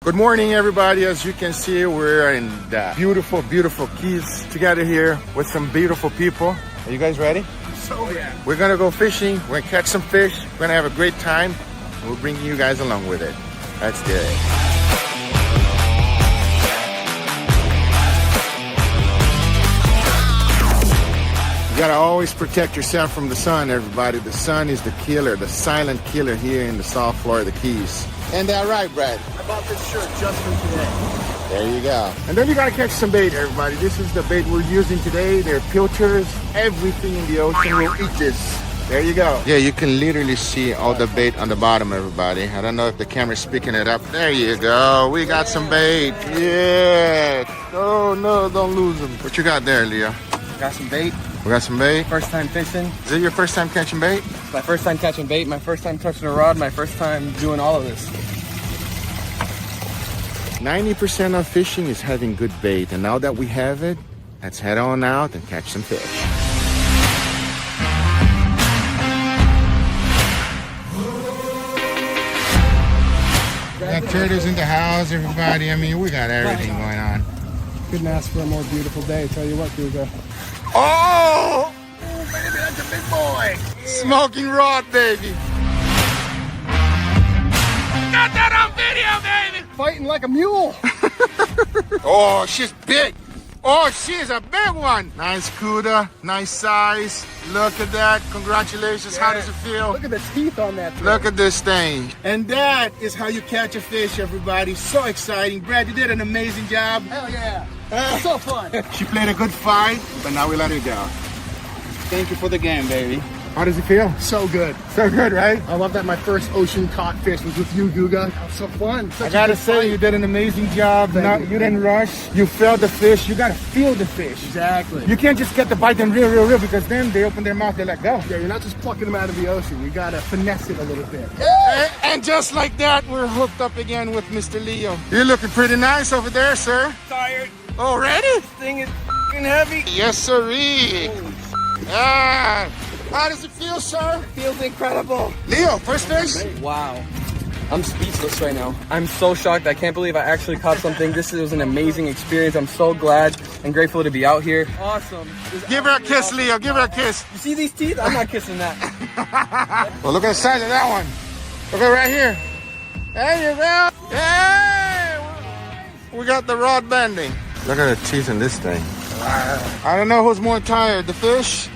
Good morning, everybody. As you can see, we're in the beautiful, beautiful Keys together here with some beautiful people. Are you guys ready? So yeah. We're gonna go fishing. We're gonna catch some fish. We're gonna have a great time. We'll bring you guys along with it. Let's do it. You gotta always protect yourself from the sun, everybody. The sun is the killer, the silent killer here in the South Florida Keys. And that right, Brad? I bought this shirt just for today. There you go. And then you gotta catch some bait, everybody. This is the bait we're using today. They're pilchers. Everything in the ocean will eat this. There you go. Yeah, you can literally see all the bait on the bottom, everybody. I don't know if the camera's picking it up. There you go. We got some bait. Yeah. Oh, no, don't lose them. What you got there, Leo? Got some bait. We got some bait. First time fishing. Is it your first time catching bait? My first time catching bait, my first time touching a rod, my first time doing all of this. 90% of fishing is having good bait. And now that we have it, let's head on out and catch some fish. Got turtles in the house, everybody. I mean, we got everything going on. Couldn't ask for a more beautiful day. Tell you what, Guga. Oh! Baby, that's a big boy. Smoking rod, baby. Got that on video, baby. Fighting like a mule. Oh, she's big. Oh, she's a big one. Nice cuda, nice size. Look at that. Congratulations. Yeah. How does it feel? Look at the teeth on that thing. Look at this thing. And that is how you catch a fish, everybody. So exciting. Brad, you did an amazing job. Hell yeah. So fun. She played a good fight, but now we let her go. Thank you for the game, baby. How does it feel? So good. So good, right? I love that my first ocean caught fish was with you, Guga. That was so fun. I gotta say, you did an amazing job. You didn't rush. You felt the fish. You gotta feel the fish. Exactly. You can't just get the bite and reel, because then they open their mouth, they let go. Yeah, you're not just plucking them out of the ocean. You gotta finesse it a little bit. And just like that, we're hooked up again with Mr. Leo. You're looking pretty nice over there, sir. Tired. Already? This thing is f***ing heavy. Yes, sirree. Ah, how does it feel, sir? Feels incredible. Leo, first fish? Wow. I'm speechless right now. I'm so shocked. I can't believe I actually caught something. This was an amazing experience. I'm so glad and grateful to be out here. Awesome. Give her a kiss, Leo. Give her a kiss. You see these teeth? I'm not kissing that. Well, look at the size of that one. Look at right here. There you go. Hey! We got the rod bending. Look at the teeth in this thing. I don't know who's more tired, the fish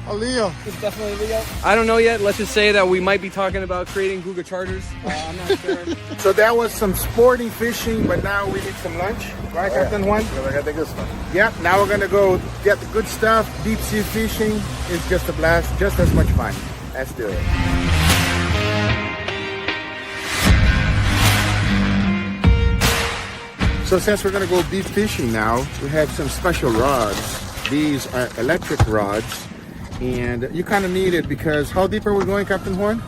or Leo. It's definitely Leo. I don't know yet. Let's just say that we might be talking about creating Guga charters. I'm not sure. So that was some sporting fishing, but now we need some lunch. Right, Captain Juan? I got the good stuff. Yep, now we're gonna go get the good stuff. Deep sea fishing is just a blast, just as much fun. Let's do it. So since we're gonna go deep fishing now, we have some special rods. These are electric rods, and you kind of need it because how deep are we going, Captain Juan?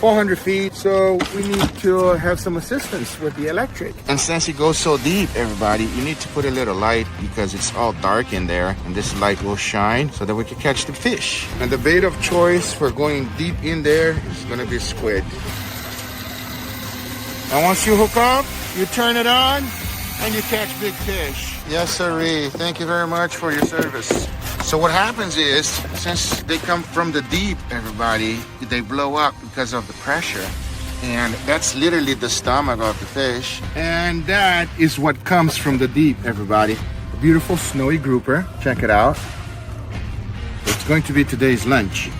400 feet, so we need to have some assistance with the electric. And since it goes so deep, everybody, you need to put a little light because it's all dark in there, and this light will shine so that we can catch the fish. And the bait of choice for going deep in there is gonna be squid. And once you hook up, you turn it on, and you catch big fish. Yes, sirree. Thank you very much for your service. So what happens is, since they come from the deep, everybody, they blow up because of the pressure. And that's literally the stomach of the fish. And that is what comes from the deep, everybody. A beautiful snowy grouper. Check it out. It's going to be today's lunch.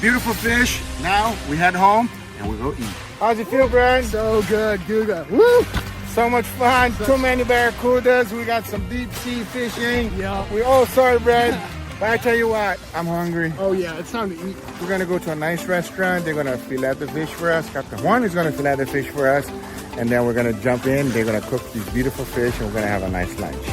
Beautiful fish. Now we head home and we go eat. How's it feel, Brian? So good, Guga. Woo! So much fun. Too many barracudas. We got some deep sea fishing. Yeah. We all sorry, Brad. But I tell you what, I'm hungry. Oh yeah, it's time to eat. We're gonna go to a nice restaurant. They're gonna fillet the fish for us. Captain Juan is gonna fillet the fish for us. And then we're gonna jump in. They're gonna cook these beautiful fish and we're gonna have a nice lunch.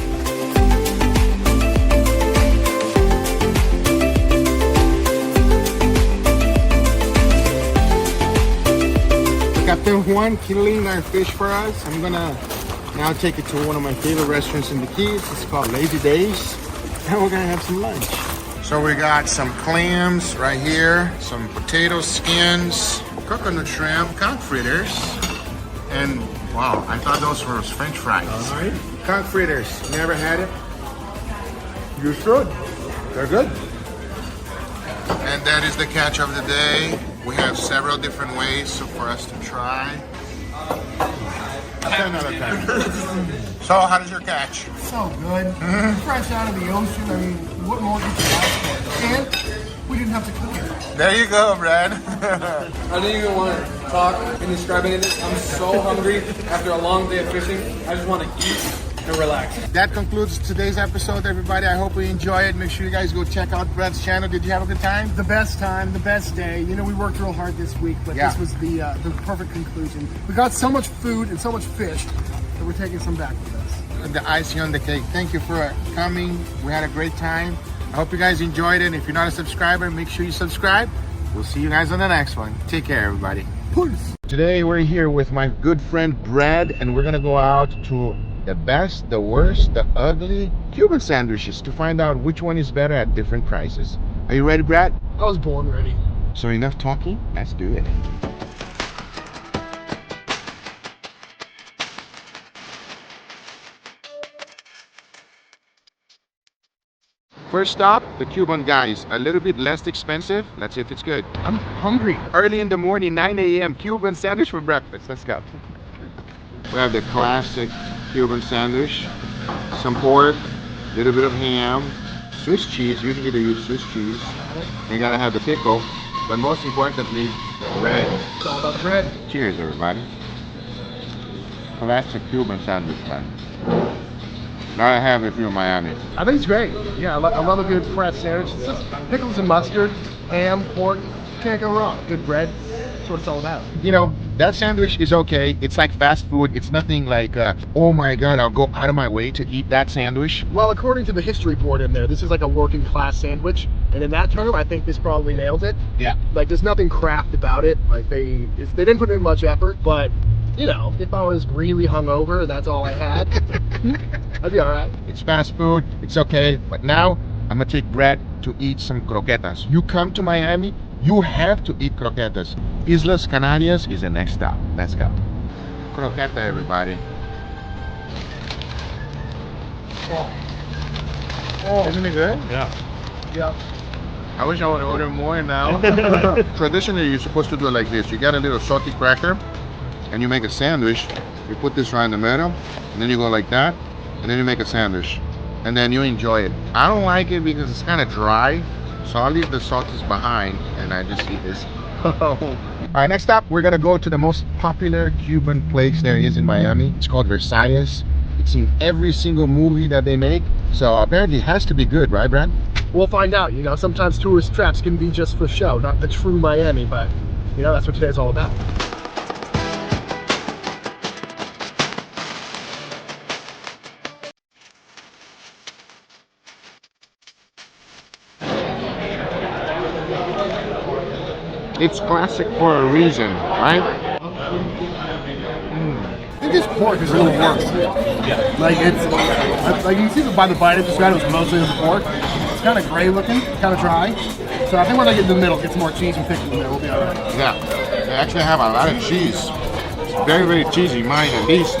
Captain Juan killing our fish for us. I'm gonna now take it to one of my favorite restaurants in the Keys. It's called Lazy Days. And we're gonna have some lunch. So we got some clams right here, some potato skins, coconut shrimp, conch fritters, and Wow, I thought those were French fries. All right. Conch fritters. Never had it. You should. They're good. And that is the catch of the day. We have several different ways for us to try. 10 out of 10. So, how does your catch? So good. Fresh out of the ocean. I mean, what more could you ask for? And we didn't have to cook it. There you go, Brad. I didn't even want to talk and describe any of this. I'm so hungry after a long day of fishing. I just want to eat and relax. That concludes today's episode, everybody. I hope you enjoy it. Make sure you guys go check out Brad's channel. Did you have a good time? The best time, the best day. You know, we worked real hard this week, but Yeah. this was the perfect conclusion. We got so much food and so much fish that we're taking some back with us. And the icing on the cake. Thank you for coming. We had a great time. I hope you guys enjoyed it. If you're not a subscriber, make sure you subscribe. We'll see you guys on the next one. Take care, everybody. Peace. Today we're here with my good friend Brad, and we're gonna go out to the best, the worst, the ugly Cuban sandwiches to find out which one is better at different prices. Are you ready, Brad? I was born ready. So enough talking, let's do it. First stop, the Cuban guys. A little bit less expensive. Let's see if it's good. I'm hungry. Early in the morning, 9 a.m. Cuban sandwich for breakfast. Let's go. We have the classic Cuban sandwich. Some pork, a little bit of ham, Swiss cheese. Usually they use Swiss cheese. You gotta have the pickle, but most importantly, bread. It's all about bread. Cheers, everybody. Classic Cuban sandwich, man. Now I have it here in Miami. I think it's great. Yeah, I love a good fresh sandwich. It's just pickles and mustard, ham, pork. Can't go wrong. Good bread. That's what it's all about. You know, that sandwich is okay. It's like fast food. It's nothing like, oh my God, I'll go out of my way to eat that sandwich. Well, according to the history board in there, this is like a working class sandwich. And in that term, I think this probably nails it. Yeah. Like, there's nothing craft about it. Like, they didn't put in much effort. But, you know, if I was really hungover, that's all I had, I'd be all right. It's fast food. It's okay. But now I'm gonna take Brad to eat some croquetas. You come to Miami, you have to eat croquetas. Islas Canarias is the next stop. Let's go. Croqueta, everybody. Oh, Isn't it good? yeah. I wish I would order more now. Traditionally, you're supposed to do it like this. You get a little salty cracker, and you make a sandwich. You put this right in the middle, and then you go like that, and then you make a sandwich. And then you enjoy it. I don't like it because it's kind of dry, so I'll leave the salties behind, and I just eat this. All right, next up, we're gonna go to the most popular Cuban place there is in Miami. It's called Versailles. It's in every single movie that they make, so apparently it has to be good, right, Brad? We'll find out. You know, sometimes tourist traps can be just for show, not the true Miami, but, you know, that's what today's all about. It's classic for a reason, right? I think this pork is really works. Yeah. Like, it's, like you can see by the bite, it described it was mostly the pork. It's kind of gray looking, kind of dry. So I think when I get in the middle, get some more cheese and pickles in there, we'll be all right. Yeah, they actually have a lot of cheese. It's very, very cheesy, mine at least.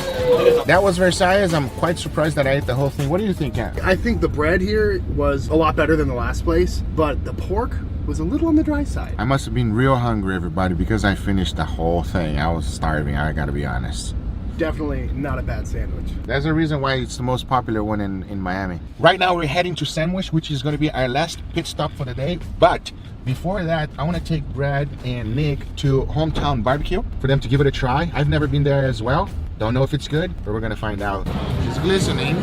That was Versailles. I'm quite surprised that I ate the whole thing. What do you think, Kat? I think the bread here was a lot better than the last place, but the pork was a little on the dry side. I must have been real hungry, everybody, because I finished the whole thing. I was starving, I gotta be honest. Definitely not a bad sandwich. That's the reason why it's the most popular one in Miami. Right now we're heading to Sandwich, which is gonna be our last pit stop for the day. But before that, I wanna take Brad and Nick to Hometown Barbecue for them to give it a try. I've never been there as well. Don't know if it's good, but we're gonna find out. It's glistening.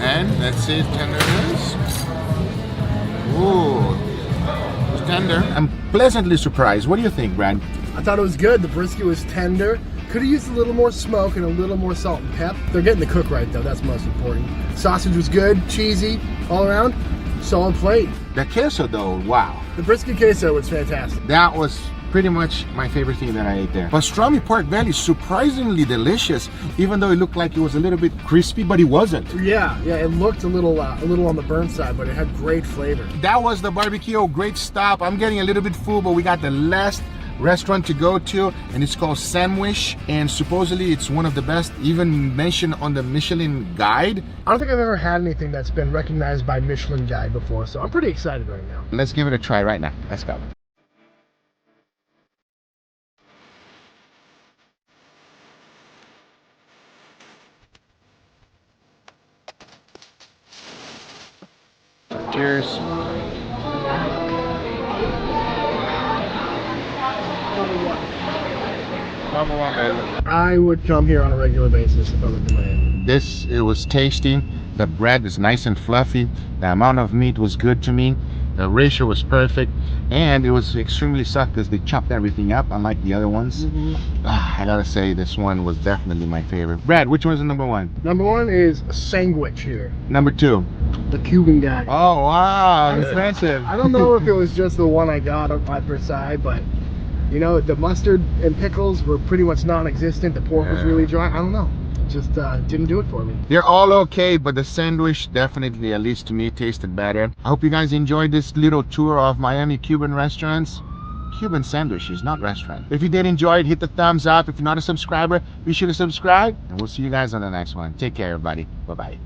And let's see how tender it is. Ooh, it's tender. I'm pleasantly surprised. What do you think, Brad? I thought it was good. The brisket was tender. Could have used a little more smoke and a little more salt and pep. They're getting the cook right though, that's most important. Sausage was good, cheesy, all around. Solid plate. The queso though, wow. The brisket queso was fantastic. That was pretty much my favorite thing that I ate there. Pastrami pork belly, surprisingly delicious, even though it looked like it was a little bit crispy, but it wasn't. Yeah, it looked a little on the burnt side, but it had great flavor. That was the barbecue, great stop. I'm getting a little bit full, but we got the last restaurant to go to, and it's called Sandwich, and supposedly it's one of the best, even mentioned on the Michelin guide. I don't think I've ever had anything that's been recognized by Michelin Guide before, so I'm pretty excited right now. Let's give it a try right now. Let's go. Cheers. Number one, man. I would come here on a regular basis if I lived in Miami. This, it was tasty. The bread is nice and fluffy. The amount of meat was good to me. The ratio was perfect, and it was extremely soft because they chopped everything up, unlike the other ones. I gotta say, this one was definitely my favorite. Brad, which one's the number one? Number one is Sandwich here. Number two? The Cuban guy. Oh, wow, expensive. I don't know if it was just the one I got at Versailles, but you know, the mustard and pickles were pretty much non-existent. The pork was really dry. I don't know. It just didn't do it for me. They're all okay, but the sandwich definitely, at least to me, tasted better. I hope you guys enjoyed this little tour of Miami Cuban restaurants. Cuban sandwiches, not restaurant. If you did enjoy it, hit the thumbs up. If you're not a subscriber, be sure to subscribe. And we'll see you guys on the next one. Take care, everybody. Bye-bye.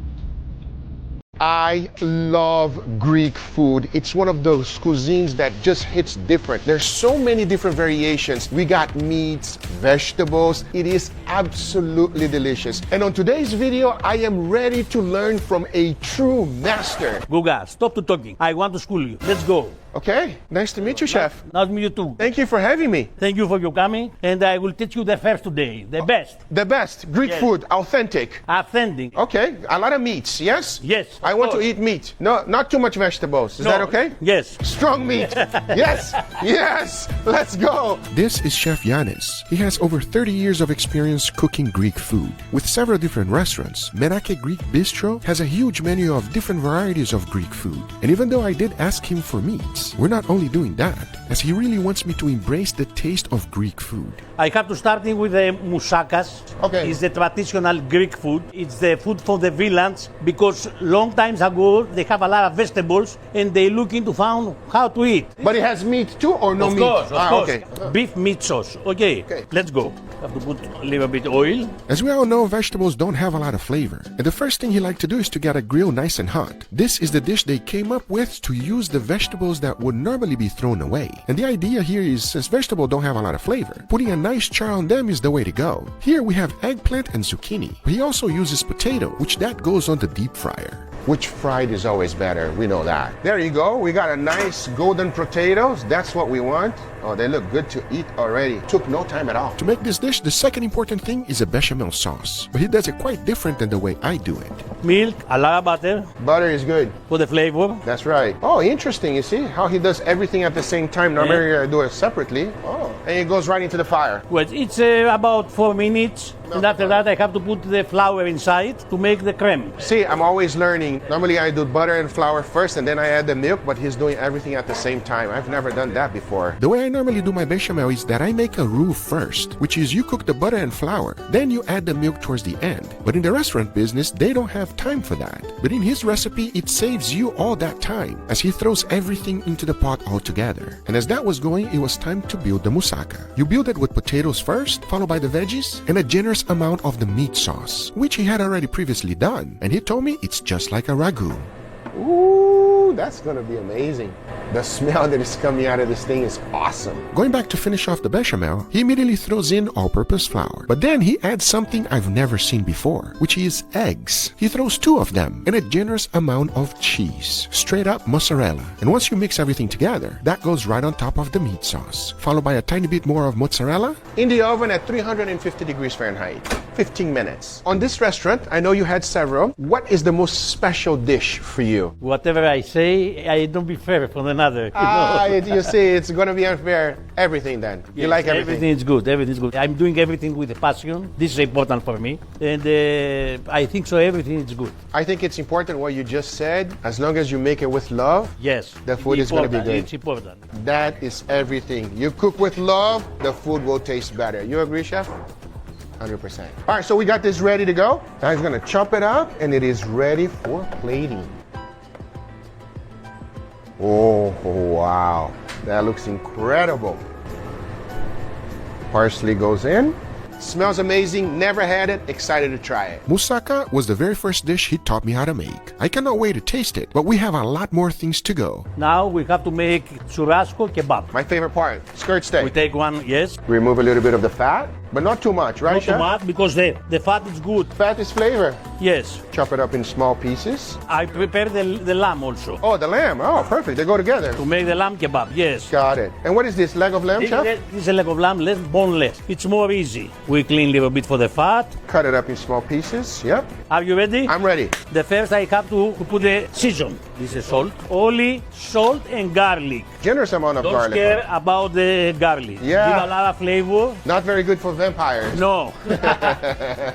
I love Greek food. It's one of those cuisines that just hits different. There's so many different variations. We got meats, vegetables. It is absolutely delicious. And on today's video, I am ready to learn from a true master. Guga, stop the talking. I want to school you. Let's go. Okay, nice to meet you, chef. Nice to meet you too. Thank you for having me. Thank you for your coming, and I will teach you the first today, the best. The best, Greek food, authentic. Authentic. Okay, a lot of meats, yes? Yes. I want to eat meat. No, not too much vegetables. Is that okay? Yes. Strong meat. Yes, yes, let's go. This is Chef Yanis. He has over 30 years of experience cooking Greek food. With several different restaurants, Menake Greek Bistro has a huge menu of different varieties of Greek food. And even though I did ask him for meats, we're not only doing that, as he really wants me to embrace the taste of Greek food. I have to starting with the moussakas. Okay. It's the traditional Greek food. It's the food for the village because long times ago they have a lot of vegetables and they looking to find how to eat. But it has meat too or no Of meat? course, of course. Okay. Beef meat sauce. Okay, let's go. Have to put a little bit oil. As we all know, vegetables don't have a lot of flavor, and the first thing he liked to do is to get a grill nice and hot. This is the dish they came up with to use the vegetables that would normally be thrown away. And the idea here is, since vegetables don't have a lot of flavor, putting a nice char on them is the way to go. Here we have eggplant and zucchini. He also uses potato, which that goes on the deep fryer. Which fried is always better, we know that. There you go, we got a nice golden potatoes. That's what we want. Oh, they look good to eat already. Took no time at all. To make this dish, the second important thing is a bechamel sauce, but he does it quite different than the way I do it. Milk, a lot of butter Butter is good. for the flavor. That's right. Oh, interesting. You see how he does everything at the same time. Normally you do it separately. Oh, and it goes right into the fire. Well, it's about 4 minutes. And after that, I have to put the flour inside to make the creme. See, I'm always learning. Normally I do butter and flour first and then I add the milk, but he's doing everything at the same time. I've never done that before. The way I normally do my bechamel is that I make a roux first, which is you cook the butter and flour, then you add the milk towards the end. But in the restaurant business, they don't have time for that. But in his recipe, it saves you all that time, as he throws everything into the pot all together. And as that was going, it was time to build the moussaka. You build it with potatoes first, followed by the veggies, and a generous amount of the meat sauce, which he had already previously done. And he told me it's just like a ragu. Ooh, that's gonna be amazing. The smell that is coming out of this thing is awesome. Going back to finish off the bechamel, he immediately throws in all-purpose flour. But then he adds something I've never seen before, which is eggs. He throws 2 of them and a generous amount of cheese, straight up mozzarella. And once you mix everything together, that goes right on top of the meat sauce, followed by a tiny bit more of mozzarella. In the oven at 350 degrees Fahrenheit, 15 minutes. On this restaurant, I know you had several. What is the most special dish for you? Whatever I say, I don't be fair for another. You see, it's gonna be unfair. Everything then. You Yes, like everything? Everything is good. Everything is good. I'm doing everything with a passion. This is important for me, and I think so. Everything is good. I think it's important what you just said. As long as you make it with love, Yes. the food is gonna be Important. good. It's important. That is everything. You cook with love, the food will taste better. You agree, chef? 100%. All right, so we got this ready to go. Now he's gonna chop it up, and it is ready for plating. Oh, wow. That looks incredible. Parsley goes in. Smells amazing, never had it, excited to try it. Moussaka was the very first dish he taught me how to make. I cannot wait to taste it, but we have a lot more things to go. Now we have to make churrasco kebab. My favorite part, skirt steak. We take one, yes, Remove a little bit of the fat, but not too much, right, not too Chef? much because the fat is good. Fat is flavor. Yes, Chop it up in small pieces. I prepare the lamb also Oh, the lamb. Oh, perfect. They go together. to make the lamb kebab. Yes. Got it. And what is this, leg of lamb, This Chef? is a leg of lamb, less boneless. It's more easy. We clean a little bit for the fat. Cut it up in small pieces. Yep. Are you ready? I'm ready. The first I have to put the season. This is salt. Only salt and garlic. Generous amount of Don't garlic. care about the garlic. Yeah. Give a lot of flavor. Not very good for vampires. No.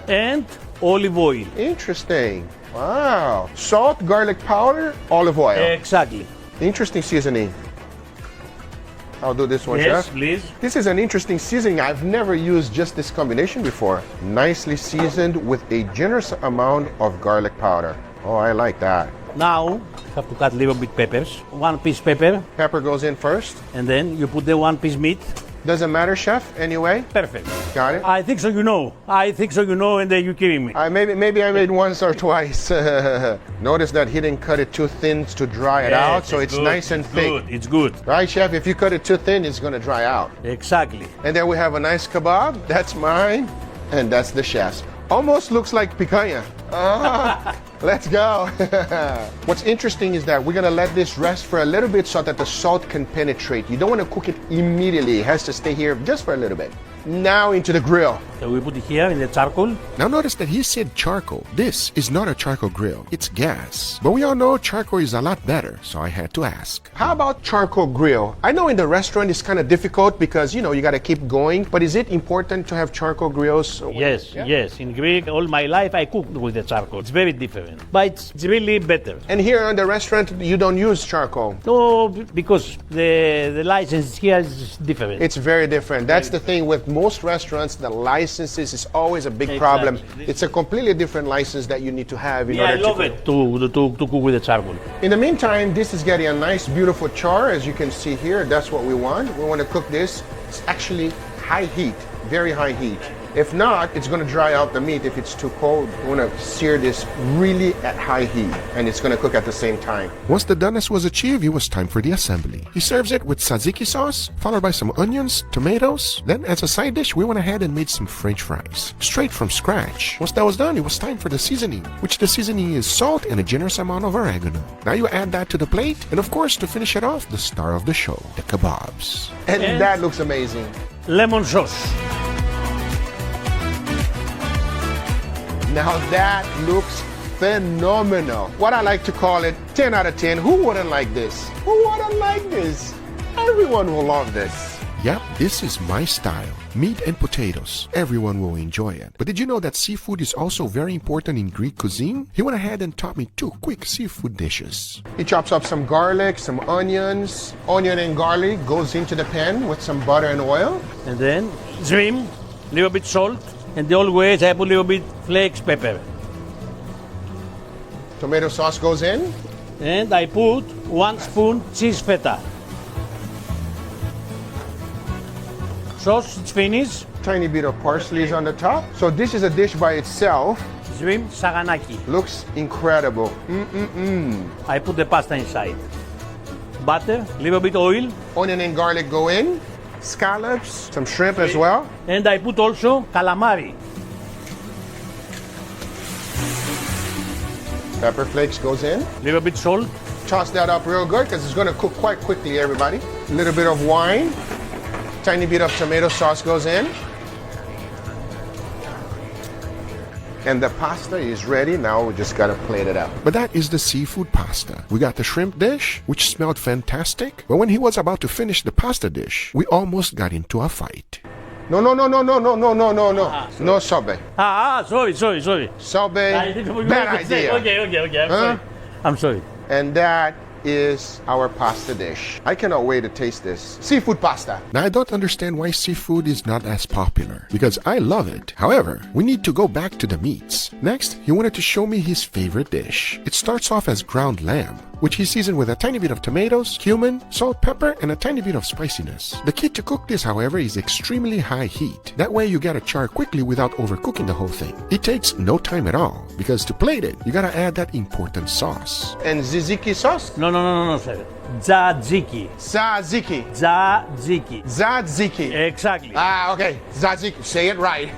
And olive oil. Interesting. Wow. Salt, garlic powder, olive oil. Exactly. Interesting seasoning. I'll do this one, Yes, Chef. please. This is an interesting seasoning. I've never used just this combination before. Nicely seasoned with a generous amount of garlic powder. Oh, I like that. Now, have to cut a little bit peppers. One piece pepper, Pepper goes in first. and then you put the one piece meat. Doesn't matter, Chef, anyway. Perfect. Got it. I think so, you know. I think so, you know, and then you're kidding me. Maybe I made once or twice. Notice that he didn't cut it too thin to dry it out, so it's good, nice and it's thick. Good. It's good. Right, Chef? If you cut it too thin, it's gonna dry out. Exactly. And then we have a nice kebab. That's mine, and that's the chef's. Almost looks like picanha. Ah, let's go. What's interesting is that we're gonna let this rest for a little bit so that the salt can penetrate. You don't want to cook it immediately. It has to stay here just for a little bit. Now into the grill. So we put it here in the charcoal. Now notice that he said charcoal. This is not a charcoal grill, it's gas. But we all know charcoal is a lot better, so I had to ask. How about charcoal grill? I know in the restaurant it's kind of difficult because you got to keep going, but is it important to have charcoal grills? Yes, Yeah. yes. In Greek, all my life I cooked with the charcoal. It's very different, but it's really better. And here in the restaurant you don't use charcoal. No, because the license here is different. It's very different. That's the thing with most restaurants, the licenses is always a big problem. Exactly. It's a completely different license that you need to have in yeah, I order love to it to cook with the charcoal. In the meantime, this is getting a nice, beautiful char, as you can see here. That's what we want. We want to cook this. It's actually high heat, very high heat. If not, it's going to dry out the meat if it's too cold. We want to sear this really at high heat, and it's going to cook at the same time. Once the doneness was achieved, it was time for the assembly. He serves it with tzatziki sauce, followed by some onions, tomatoes. Then, as a side dish, we went ahead and made some French fries, straight from scratch. Once that was done, it was time for the seasoning, which the seasoning is salt and a generous amount of oregano. Now you add that to the plate, and of course, to finish it off, the star of the show, the kebabs. And And- that looks amazing. Lemon sauce. Now that looks phenomenal. What I like to call it, 10 out of 10. Who wouldn't like this? Who wouldn't like this? Everyone will love this. Yep, this is my style. Meat and potatoes. Everyone will enjoy it. But did you know that seafood is also very important in Greek cuisine? He went ahead and taught me 2 quick seafood dishes. He chops up some garlic, some onions. Onion and garlic goes into the pan with some butter and oil. And then shrimp, little bit salt, and always I put a little bit flakes pepper. Tomato sauce goes in. And I put 1 spoon cheese feta. Sauce is finished. Tiny bit of parsley is on the top. So this is a dish by itself. Shrimp saganaki. Looks incredible. I put the pasta inside. Butter, little bit oil, Onion and garlic go in. Scallops, some shrimp as well. and I put also calamari. Pepper flakes goes in. Little bit salt. Toss that up real good because it's going to cook quite quickly, everybody. A little bit of wine. Tiny bit of tomato sauce goes in. And the pasta is ready. Now we just got to plate it up. But that is the seafood pasta. We got the shrimp dish, which smelled fantastic. But when he was about to finish the pasta dish, we almost got into a fight. No. No sobe. Sorry. Sobe, bad idea. Okay. I'm sorry. I'm sorry. And that is our pasta dish. I cannot wait to taste this. Seafood pasta. Now, I don't understand why seafood is not as popular, because I love it. However, we need to go back to the meats. Next, he wanted to show me his favorite dish. It starts off as ground lamb, which he seasoned with a tiny bit of tomatoes, cumin, salt, pepper, and a tiny bit of spiciness. The key to cook this, however, is extremely high heat. That way you gotta char quickly without overcooking the whole thing. It takes no time at all, because to plate it, you gotta add that important sauce. And tzatziki sauce? No, sir. Tzatziki. Tzatziki. Tzatziki. Tzatziki. Exactly. Ah, okay. Tzatziki. Say it right.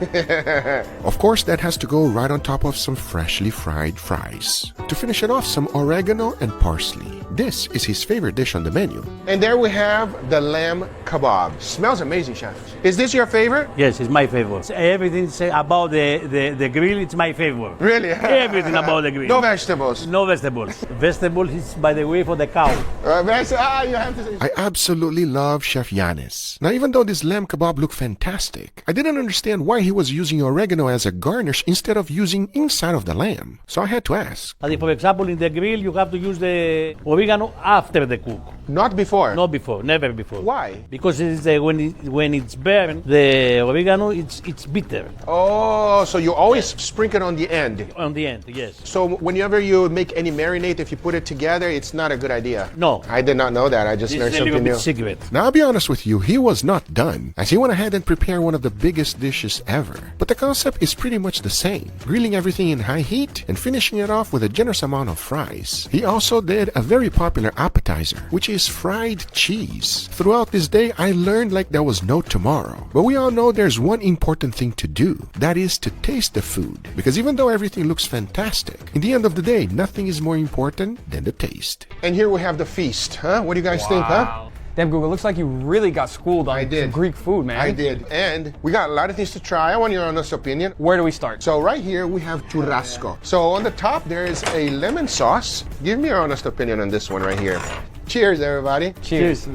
Of course, that has to go right on top of some freshly fried fries. To finish it off, some oregano and parsley. This is his favorite dish on the menu. And there we have the lamb kebab. Smells amazing, chef. Is this your favorite? Yes, it's my favorite. Everything about the grill, it's my favorite. Really? Everything about the grill. No vegetables. No vegetables. Vegetables is, by the way, for the cow. You have to say. I absolutely love Chef Yanis. Now, even though this lamb kebab looked fantastic, I didn't understand why he was using oregano as a garnish instead of using inside of the lamb. So I had to ask. For example, in the grill, you have to use the oregano after the cook. Not before. Not before, never before. Why? Because it's, when it's burned, the oregano it's bitter. Oh, so you always sprinkle it on the end. On the end, yes. So whenever you make any marinade, if you put it together, it's not a good idea. No. I did not know that. I just This learned is a little something bit new. secret. Now, I'll be honest with you, he was not done, as he went ahead and prepared one of the biggest dishes ever. But the concept is pretty much the same, grilling everything in high heat and finishing it off with a generous amount of fries. He also did a very popular appetizer, which is fried cheese. Throughout this day, I learned like there was no tomorrow. But we all know there's one important thing to do, that is to taste the food. Because even though everything looks fantastic, in the end of the day, nothing is more important than the taste. And here we have the feast, huh? What do you guys think, huh? Damn, Guga, looks like you really got schooled on I did. some Greek food, man. I did. And we got a lot of things to try. I want your honest opinion. Where do we start? So right here we have churrasco. So on the top there is a lemon sauce. Give me your honest opinion on this one right here. Cheers, everybody. Cheers.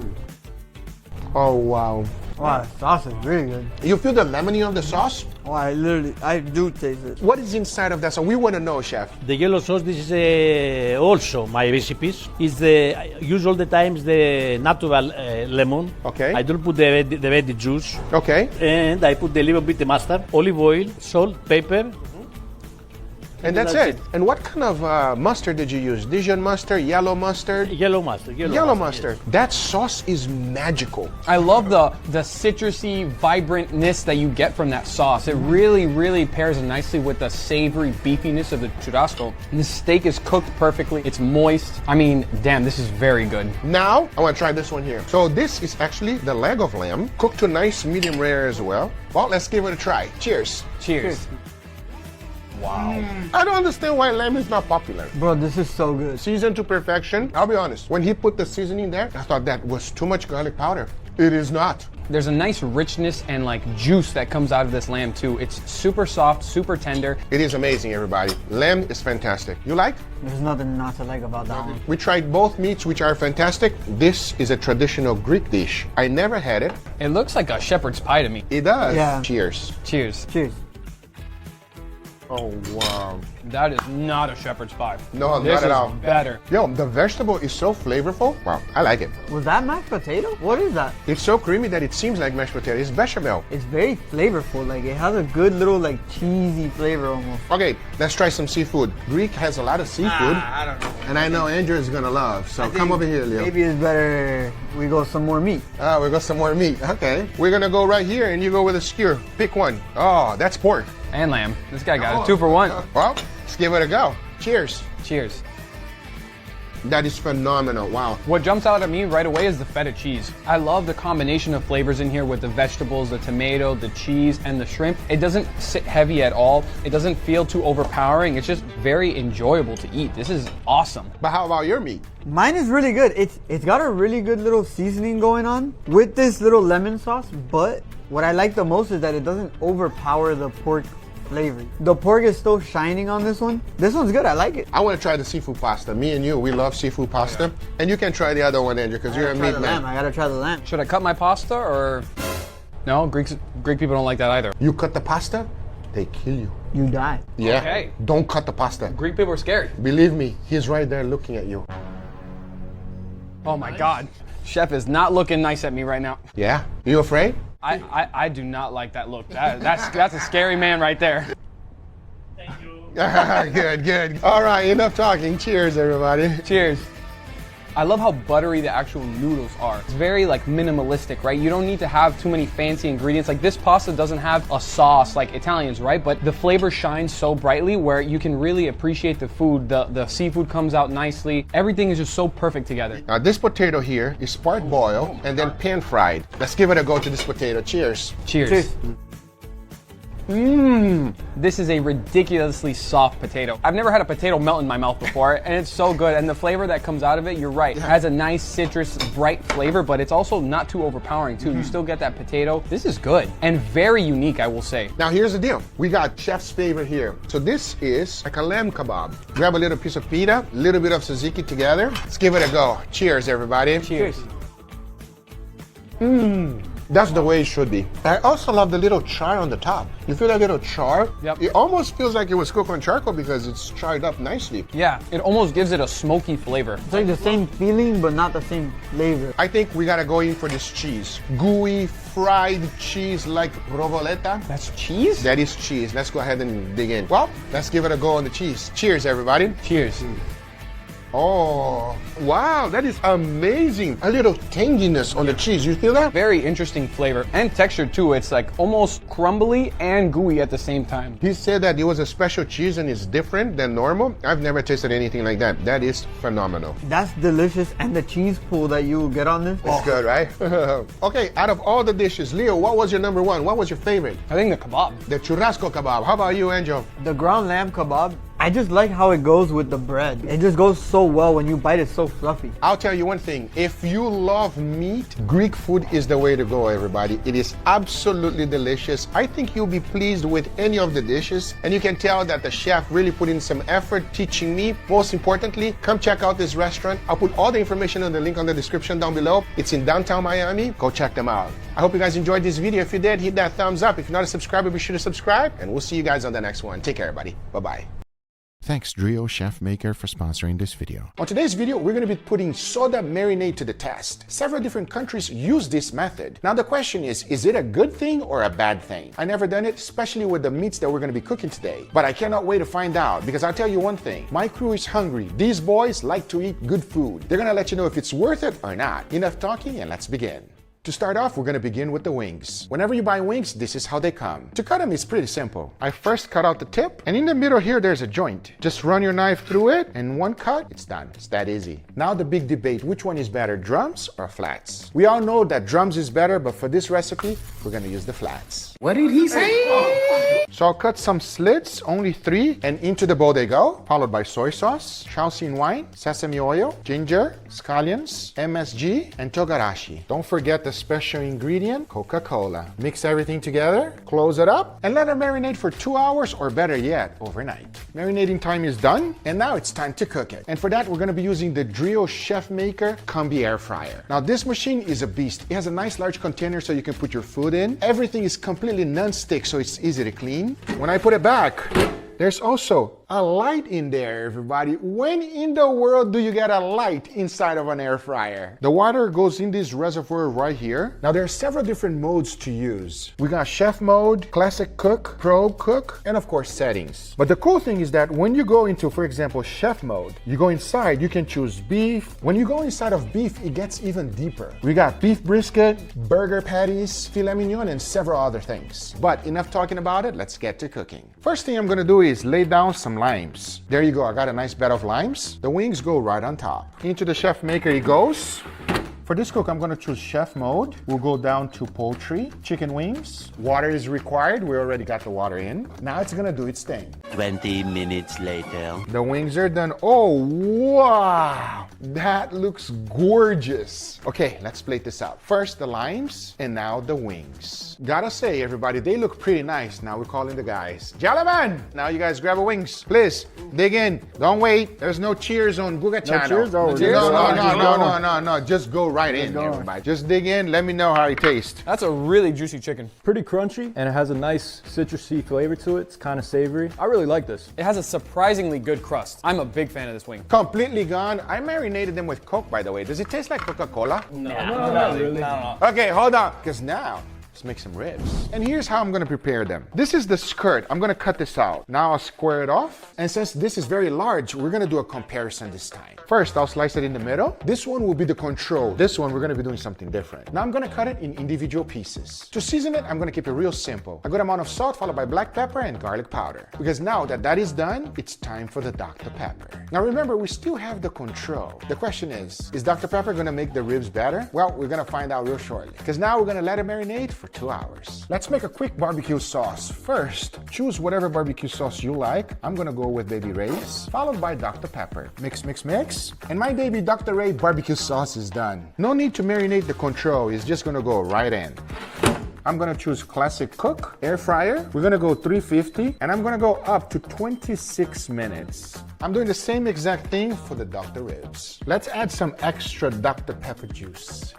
Oh, wow. Wow, the sauce is really good. You feel the lemony of the sauce? Oh, I do taste it. What is inside of that? So we want to know, chef. The yellow sauce, this is also my recipes. Is the use all the times the natural lemon. Okay. I don't put the red juice. Okay. And I put a little bit of mustard, olive oil, salt, pepper. And that's it. And what kind of mustard did you use? Dijon mustard, yellow mustard? Yellow mustard. Yellow mustard. That sauce is magical. I love the citrusy vibrantness that you get from that sauce. It really, really pairs nicely with the savory beefiness of the churrasco. And the steak is cooked perfectly. It's moist. I mean, damn, this is very good. Now, I want to try this one here. So this is actually the leg of lamb, cooked to nice medium rare as well. Well, let's give it a try. Cheers. Cheers. Wow. I don't understand why lamb is not popular. Bro, this is so good. Seasoned to perfection. I'll be honest. When he put the seasoning there, I thought that was too much garlic powder. It is not. There's a nice richness and like juice that comes out of this lamb too. It's super soft, super tender. It is amazing, everybody. Lamb is fantastic. You like? There's nothing not to like about that one. We tried both meats, which are fantastic. This is a traditional Greek dish. I never had it. It looks like a shepherd's pie to me. It does. Yeah. Cheers. Cheers. Cheers. Oh, wow. That is not a shepherd's pie. No, This not at is all. better. Yo, the vegetable is so flavorful. Wow, I like it. Was that mashed potato? What is that? It's so creamy that it seems like mashed potato. It's bechamel. It's very flavorful. Like, it has a good little, like, cheesy flavor almost. Okay, let's try some seafood. Greek has a lot of seafood. I don't know. And I know Andrew is gonna love. So come over here, Leo. Maybe it's better we go some more meat. We got some more meat. Okay. We're gonna go right here and you go with a skewer. Pick one. Oh, that's pork. And lamb. This guy got it. 2 for 1. Well, let's give it a go. Cheers. Cheers. That is phenomenal. Wow. What jumps out at me right away is the feta cheese. I love the combination of flavors in here with the vegetables, the tomato, the cheese, and the shrimp. It doesn't sit heavy at all. It doesn't feel too overpowering. It's just very enjoyable to eat. This is awesome. But how about your meat? Mine is really good. It's got a really good little seasoning going on with this little lemon sauce, but what I like the most is that it doesn't overpower the pork flavor. The pork is still shining on this one. This one's good. I like it. I want to try the seafood pasta. Me and you, we love seafood pasta. And you can try the other one, Andrew, because you're a meat man. I gotta try the lamb. Should I cut my pasta or? No, Greek people don't like that either. You cut the pasta, they kill you. You die. Yeah. Okay. Don't cut the pasta. Greek people are scary. Believe me, he's right there looking at you. Oh my God. Chef is not looking nice at me right now. Yeah? You afraid? I do not like that look. That's a scary man right there. Good, good. All right, enough talking. Cheers, everybody. Cheers. I love how buttery the actual noodles are. It's very like minimalistic, right? You don't need to have too many fancy ingredients. Like this pasta doesn't have a sauce like Italians, right? But the flavor shines so brightly where you can really appreciate the food. The seafood comes out nicely. Everything is just so perfect together. Now this potato here is part boiled and then pan fried. Let's give it a go to this potato. Cheers. Cheers. This is a ridiculously soft potato. I've never had a potato melt in my mouth before, and it's so good. And the flavor that comes out of it, you're right, it has a nice citrus, bright flavor, but it's also not too overpowering too. You still get that potato. This is good and very unique, I will say. Now here's the deal. We got chef's favorite here. So this is like a lamb kebab. Grab a little piece of pita, a little bit of tzatziki together. Let's give it a go. Cheers, everybody. Cheers. That's the way it should be. I also love the little char on the top. You feel that little char? Yep. It almost feels like it was cooked on charcoal because it's charred up nicely. Yeah, it almost gives it a smoky flavor. It's like the same feeling, but not the same flavor. I think we gotta go in for this cheese. Gooey, fried cheese like provoleta. That's cheese? That is cheese. Let's go ahead and dig in. Well, let's give it a go on the cheese. Cheers, everybody. Cheers. Oh, wow, that is amazing. A little tanginess on the cheese. You feel that? Very interesting flavor and texture too. It's like almost crumbly and gooey at the same time. He said that it was a special cheese and it's different than normal. I've never tasted anything like that. That is phenomenal. That's delicious, and the cheese pool that you get on this. It's good, right? Okay, out of all the dishes, Leo, what was your number one? What was your favorite? I think the kebab. The churrasco kebab. How about you, Angel? The ground lamb kebab. I just like how it goes with the bread. It just goes so well when you bite it, so fluffy. I'll tell you one thing. If you love meat, Greek food is the way to go, everybody. It is absolutely delicious. I think you'll be pleased with any of the dishes. And you can tell that the chef really put in some effort teaching me. Most importantly, come check out this restaurant. I'll put all the information on the link on the description down below. It's in downtown Miami. Go check them out. I hope you guys enjoyed this video. If you did, hit that thumbs up. If you're not a subscriber, be sure to subscribe. And we'll see you guys on the next one. Take care, everybody. Bye-bye. Thanks, Drio Chef Maker, for sponsoring this video. On today's video, we're going to be putting soda marinade to the test. Several different countries use this method. Now the question is it a good thing or a bad thing? I never done it, especially with the meats that we're going to be cooking today. But I cannot wait to find out, because I'll tell you one thing. My crew is hungry. These boys like to eat good food. They're going to let you know if it's worth it or not. Enough talking, and let's begin. To start off, we're going to begin with the wings. Whenever you buy wings, this is how they come. To cut them is pretty simple. I first cut out the tip, and in the middle here, there's a joint. Just run your knife through it, and one cut, it's done. It's that easy. Now the big debate, which one is better, drums or flats? We all know that drums is better, but for this recipe, we're going to use the flats. What did he say? So I'll cut some slits, only 3, and into the bowl they go, followed by soy sauce, Chalcine wine, sesame oil, ginger, scallions, MSG, and togarashi. Don't forget the special ingredient, Coca-Cola. Mix everything together, close it up, and let it marinate for 2 hours, or better yet, overnight. Marinating time is done, and now it's time to cook it. And for that, we're going to be using the Drio Chef Maker Combi Air Fryer. Now this machine is a beast. It has a nice large container so you can put your food in. Everything is completely non-stick, so it's easy to clean. When I put it back, there's also a light in there, everybody. When in the world do you get a light inside of an air fryer? The water goes in this reservoir right here. Now there are several different modes to use. We got chef mode, classic cook, pro cook, and of course settings. But the cool thing is that when you go into, for example, chef mode, you go inside, you can choose beef. When you go inside of beef, it gets even deeper. We got beef brisket, burger patties, filet mignon, and several other things. But enough talking about it, let's get to cooking. First thing I'm gonna do is lay down some limes. There you go, I got a nice bed of limes. The wings go right on top. Into the Chef Maker it goes. For this cook, I'm gonna choose chef mode. We'll go down to poultry, chicken wings. Water is required. We already got the water in. Now it's gonna do its thing. 20 minutes later. The wings are done. Oh, wow. That looks gorgeous. Okay, let's plate this out. First the limes, and now the wings. Gotta say, everybody, they look pretty nice. Now we're calling the guys. Gentlemen, now you guys grab a wings. Please, dig in. Don't wait. There's no cheers on Guga channel. cheers? Oh, No. Just go right in, everybody. Just dig in. Let me know how it tastes. That's a really juicy chicken. Pretty crunchy, and it has a nice citrusy flavor to it. It's kind of savory. I really like this. It has a surprisingly good crust. I'm a big fan of this wing. Completely gone. I marinated them with Coke, by the way. Does it taste like Coca-Cola? No, not really. Okay, hold on. Because now Let's make some ribs. And here's how I'm gonna prepare them. This is the skirt. I'm gonna cut this out. Now I'll square it off. And since this is very large, we're gonna do a comparison this time. First, I'll slice it in the middle. This one will be the control. This one, we're gonna be doing something different. Now I'm gonna cut it in individual pieces. To season it, I'm gonna keep it real simple. A good amount of salt followed by black pepper and garlic powder. Because now that that is done, it's time for the Dr. Pepper. Now remember, we still have the control. The question is Dr. Pepper gonna make the ribs better? Well, we're gonna find out real shortly. Because now we're gonna let it marinate for 2 hours. Let's make a quick barbecue sauce. First, choose whatever barbecue sauce you like. I'm gonna go with Baby Ray's, followed by Dr. Pepper. Mix, mix, mix. And my baby Dr. Ray barbecue sauce is done. No need to marinate the control. It's just gonna go right in. I'm gonna choose Classic Cook Air Fryer. We're gonna go 350, and I'm gonna go up to 26 minutes. I'm doing the same exact thing for the Dr. Ribs. Let's add some extra Dr. Pepper juice.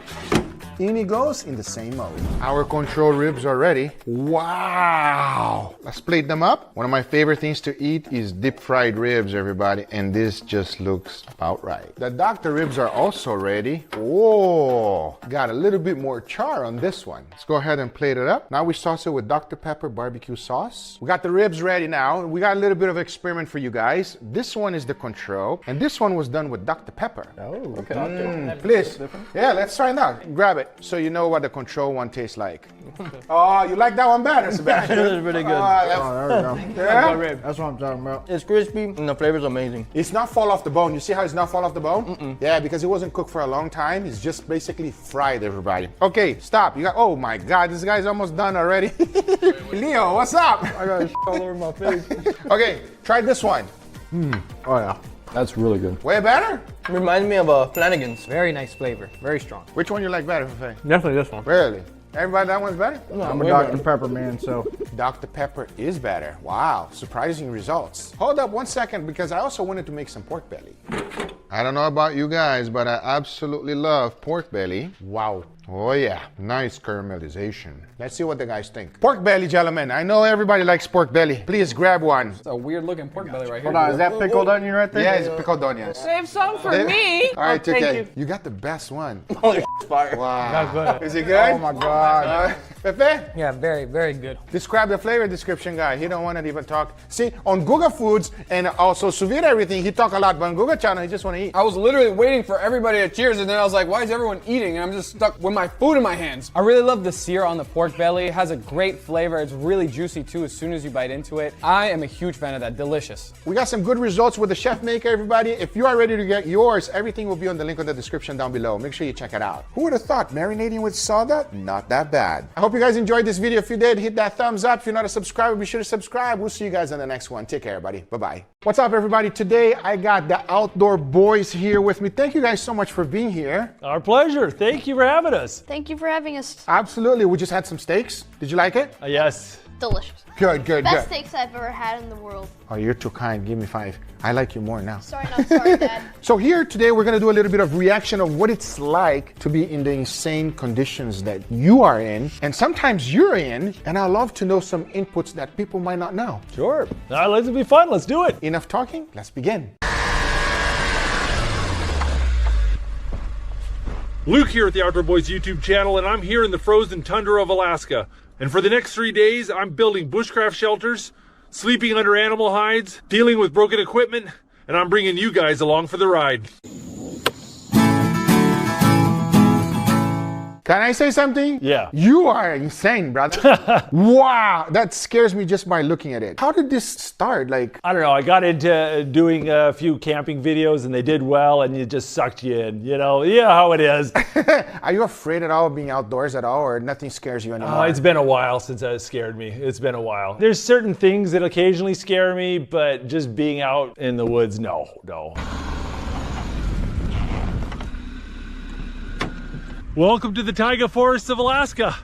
In he goes in the same mode. Our control ribs are ready. Wow! Let's plate them up. One of my favorite things to eat is deep fried ribs, everybody, and this just looks about right. The Dr. Ribs are also ready. Whoa! Got a little bit more char on this one. Let's go ahead and plate it up. Now we sauce it with Dr. Pepper barbecue sauce. We got the ribs ready now. We got a little bit of experiment for you guys. This one is the control, and this one was done with Dr. Pepper. Oh, okay. Please. Yeah, let's try it out. Grab it so you know what the control one tastes like. Oh, you like that one better, Sebastian? It is really good. Oh, there we go. Yeah? That's what I'm talking about. It's crispy and the flavor's amazing. It's not fall off the bone. You see how it's not fall off the bone? Yeah, because it wasn't cooked for a long time. It's just basically fried, everybody. Okay, stop. You got, oh my God, this guy's almost done already. Leo, what's up? I got all over my face. Okay, try this one. Oh yeah, that's really good. Way better? Reminds me of Flanagan's. Very nice flavor, very strong. Which one you like better, Fefe? Definitely this one. Really? Everybody, that one's better? I'm a Dr. Pepper man, so. Dr. Pepper is better. Wow, surprising results. Hold up 1 second, because I also wanted to make some pork belly. I don't know about you guys, but I absolutely love pork belly. Wow. Oh yeah, nice caramelization. Let's see what the guys think. Pork belly, gentlemen. I know everybody likes pork belly. Please grab one. It's a weird looking pork belly right here. Hold on, is that pickled onion right there? Yeah, it's pickled onions. Save some for me. All right, thank TK. You got the best one. Holy fire. Wow. Is it good? Oh my God. Pepe? Yeah, very, very good. Describe the flavor description, guy. He don't want to even talk. See, on Guga Foods and also Sous Vide everything, he talk a lot, but on Guga channel, he just want to eat. I was literally waiting for everybody to cheers, and then I was like, why is everyone eating? And I'm just stuck with my food in my hands. I really love the sear on the pork belly. It has a great flavor. It's really juicy too as soon as you bite into it. I am a huge fan of that. Delicious. We got some good results with the Chef Maker, everybody. If you are ready to get yours, everything will be on the link in the description down below. Make sure you check it out. Who would have thought marinating with sawdust? Not that bad. I hope you guys enjoyed this video. If you did, hit that thumbs up. If you're not a subscriber, be sure to subscribe. We'll see you guys on the next one. Take care, everybody. Bye-bye. What's up, everybody? Today, I got the Outdoor Boys here with me. Thank you guys so much for being here. Our pleasure. Thank you for having us. Thank you for having us. Absolutely. We just had some steaks. Did you like it? Yes. Delicious. Good, good, Best good. steaks I've ever had in the world. Oh, you're too kind. Give me 5. I like you more now. Sorry, not sorry, Dad. So here today, we're gonna do a little bit of reaction of what it's like to be in the insane conditions that you are in, and sometimes you're in, and I love to know some inputs that people might not know. Sure. All right, let's be fun. Let's do it. Enough talking, let's begin. Luke here at the Outdoor Boys YouTube channel, and I'm here in the frozen tundra of Alaska. And for the next 3 days, I'm building bushcraft shelters, sleeping under animal hides, dealing with broken equipment, and I'm bringing you guys along for the ride. Can I say something? Yeah. You are insane, brother. Wow, that scares me just by looking at it. How did this start? Like, I don't know. I got into doing a few camping videos and they did well and it just sucked you in. You know how it is. are you afraid at all of being outdoors at all, or nothing scares you anymore? It's been a while since it scared me. It's been a while. There's certain things that occasionally scare me, but just being out in the woods, no. Welcome to the taiga forests of Alaska.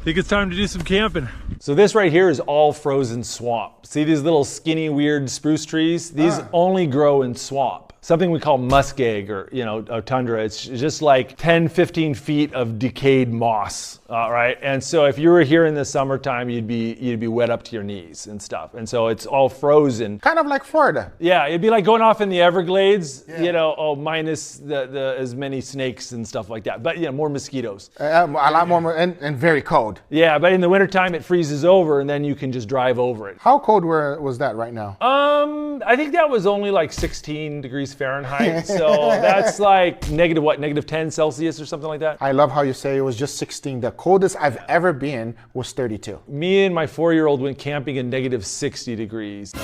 Think it's time to do some camping. So this right here is all frozen swamp. See these little skinny weird spruce trees? These only grow in swamp. something we call muskeg or, a tundra. It's just like 10, 15 feet of decayed moss, right? And so if you were here in the summertime, you'd be wet up to your knees and stuff. And so it's all frozen. Kind of like Florida. Yeah, it'd be like going off in the Everglades, minus the as many snakes and stuff like that. But more mosquitoes. A lot more and very cold. Yeah, but in the wintertime it freezes over and then you can just drive over it. How cold was that right now? I think that was only like 16 degrees Fahrenheit. So that's like negative 10 Celsius or something like that. I love how you say it was just 16. The coldest I've ever been was 32. Me and my 4-year-old went camping in negative 60 degrees.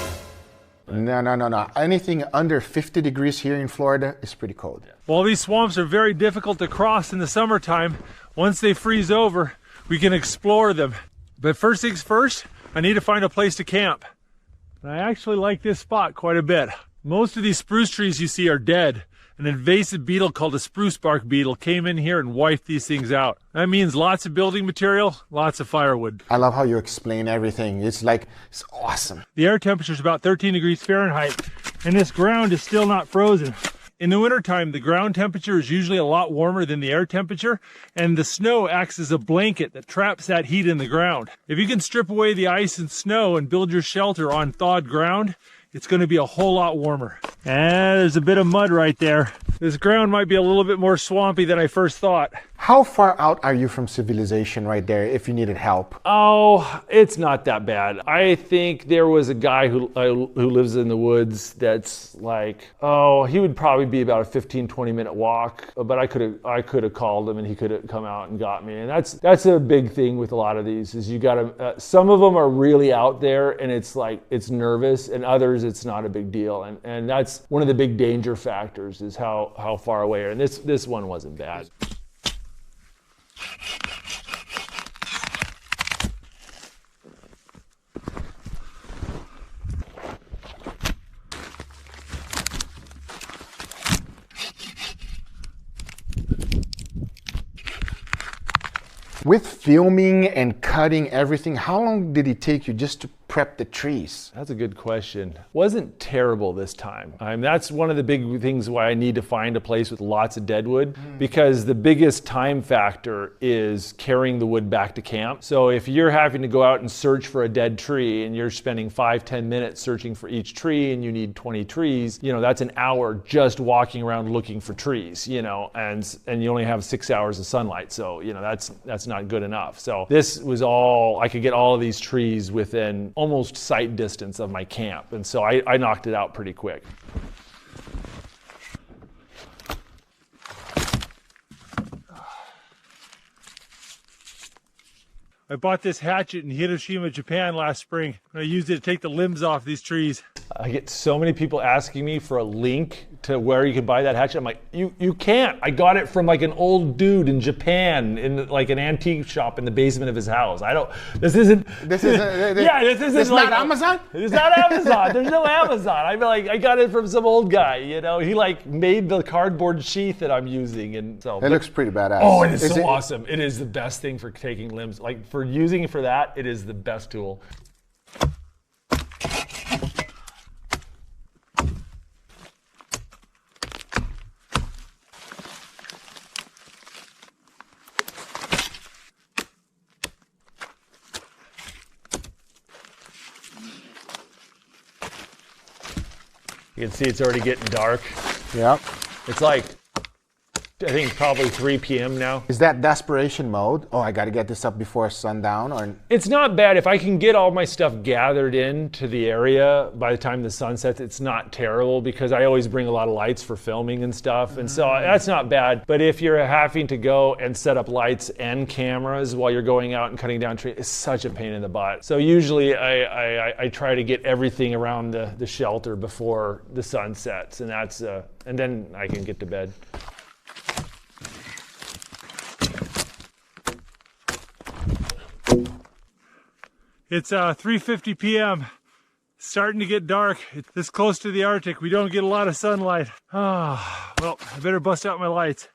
No. Anything under 50 degrees here in Florida is pretty cold. While these swamps are very difficult to cross in the summertime, once they freeze over, we can explore them. But first things first, I need to find a place to camp. And I actually like this spot quite a bit. Most of these spruce trees you see are dead. An invasive beetle called a spruce bark beetle came in here and wiped these things out. That means lots of building material, lots of firewood. I love how you explain everything. It's awesome. The air temperature is about 13 degrees Fahrenheit, and this ground is still not frozen. In the wintertime, the ground temperature is usually a lot warmer than the air temperature, and the snow acts as a blanket that traps that heat in the ground. If you can strip away the ice and snow and build your shelter on thawed ground, it's going to be a whole lot warmer. And there's a bit of mud right there. This ground might be a little bit more swampy than I first thought. How far out are you from civilization right there if you needed help? Oh, it's not that bad. I think there was a guy who lives in the woods that's like, he would probably be about a 15, 20-minute walk, but I could have called him and he could have come out and got me. And that's a big thing with a lot of these is you gotta, some of them are really out there and it's nervous, and others it's not a big deal. And that's one of the big danger factors is how far away. And this one wasn't bad. With filming and cutting everything, how long did it take you just to prep the trees? That's a good question. Wasn't terrible this time. That's one of the big things why I need to find a place with lots of dead wood, because the biggest time factor is carrying the wood back to camp. So if you're having to go out and search for a dead tree and you're spending 5-10 minutes searching for each tree and you need 20 trees, that's an hour just walking around looking for trees, and you only have 6 hours of sunlight. So, that's not good enough. So this was I could get all of these trees within almost sight distance of my camp. And so I knocked it out pretty quick. I bought this hatchet in Hiroshima, Japan last spring. I used it to take the limbs off these trees. I get so many people asking me for a link to where you can buy that hatchet. I'm like, you can't. I got it from like an old dude in Japan in like an antique shop in the basement of his house. This isn't not Amazon? It's not Amazon. There's no Amazon. I got it from some old guy, he like made the cardboard sheath that I'm using. And so it looks pretty badass. Oh, it is so awesome. It is the best thing for taking limbs. Like for using it for that, it is the best tool. You can see it's already getting dark. Yeah. It's like, I think probably 3 p.m. now. Is that desperation mode? Oh, I got to get this up before sundown? Or it's not bad. If I can get all my stuff gathered into the area by the time the sun sets, it's not terrible because I always bring a lot of lights for filming and stuff. And so that's not bad. But if you're having to go and set up lights and cameras while you're going out and cutting down trees, it's such a pain in the butt. So usually I try to get everything around the shelter before the sun sets. And and then I can get to bed. It's 3:50 p.m. Starting to get dark. It's this close to the Arctic. We don't get a lot of sunlight. Well, I better bust out my lights.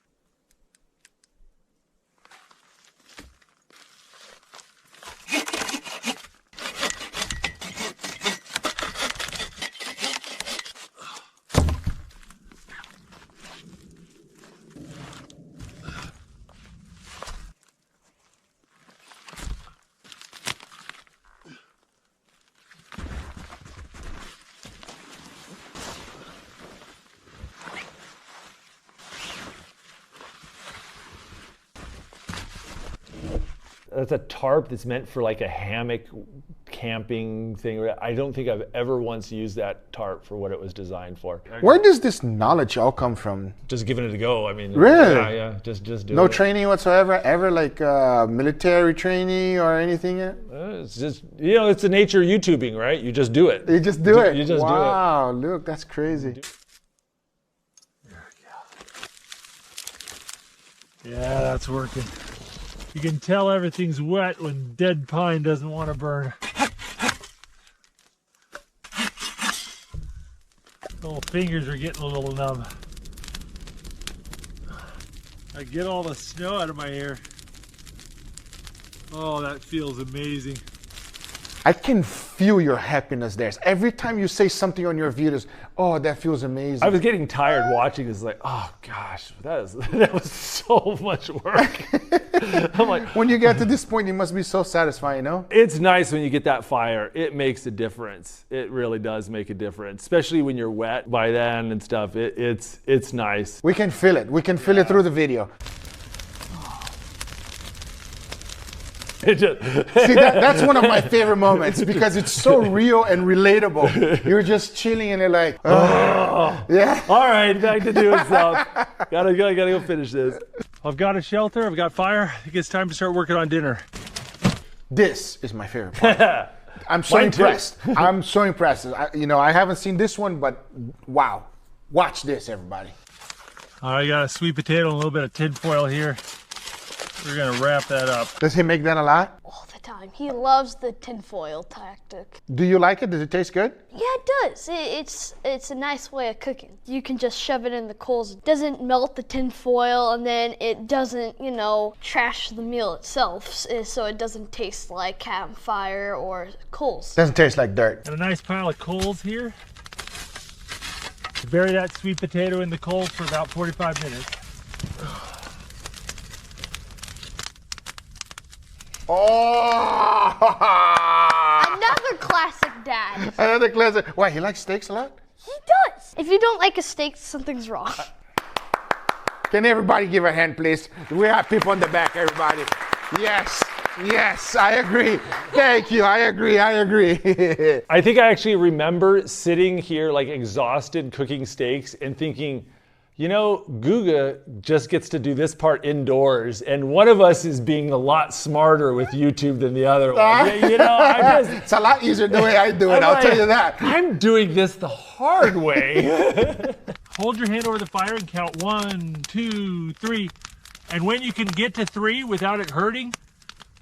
that's a tarp that's meant for like a hammock camping thing. I don't think I've ever once used that tarp for what it was designed for. Where does this knowledge all come from? Just giving it a go. I mean, really? Yeah. Just do it. No training whatsoever. Ever like military training or anything? It's just it's the nature of YouTubing, right? You just do it. You just do it. You just do it. Wow, look, that's crazy. Yeah, that's working. You can tell everything's wet when dead pine doesn't want to burn. Little fingers are getting a little numb. I get all the snow out of my hair. Oh, that feels amazing. I can feel your happiness there. Every time you say something on your videos, oh, that feels amazing. I was getting tired watching this, like, oh gosh, that was so much work. I'm like, when you get to this point, it must be so satisfying, no? It's nice when you get that fire. It makes a difference. It really does make a difference, especially when you're wet by then and stuff. It's nice. We can feel it. We can feel it through the video. See, that's one of my favorite moments because it's so real and relatable. You're just chilling and you're like, oh. Yeah. All right, back to doing stuff. Gotta go finish this. I've got a shelter, I've got fire. I think it's time to start working on dinner. This is my favorite part. I'm so impressed. I'm so impressed. I haven't seen this one, but wow. Watch this, everybody. All right, I got a sweet potato and a little bit of tin foil here. We're gonna wrap that up. Does he make that a lot? All the time. He loves the tinfoil tactic. Do you like it? Does it taste good? Yeah, it does. It's a nice way of cooking. You can just shove it in the coals. It doesn't melt the tinfoil, and then it doesn't, trash the meal itself, so it doesn't taste like campfire or coals. Doesn't taste like dirt. Got a nice pile of coals here. Bury that sweet potato in the coals for about 45 minutes. Oh! Another classic dad. Another classic. Why, he likes steaks a lot? He does. If you don't like a steak, something's wrong. Can everybody give a hand, please? We have people in the back, everybody. Yes, I agree. Thank you, I agree. I think I actually remember sitting here like exhausted cooking steaks and thinking, Guga just gets to do this part indoors, and one of us is being a lot smarter with YouTube than the other one. It's a lot easier the way I do it, I'll tell you that. I'm doing this the hard way. Hold your hand over the fire and count 1, 2, 3. And when you can get to 3 without it hurting,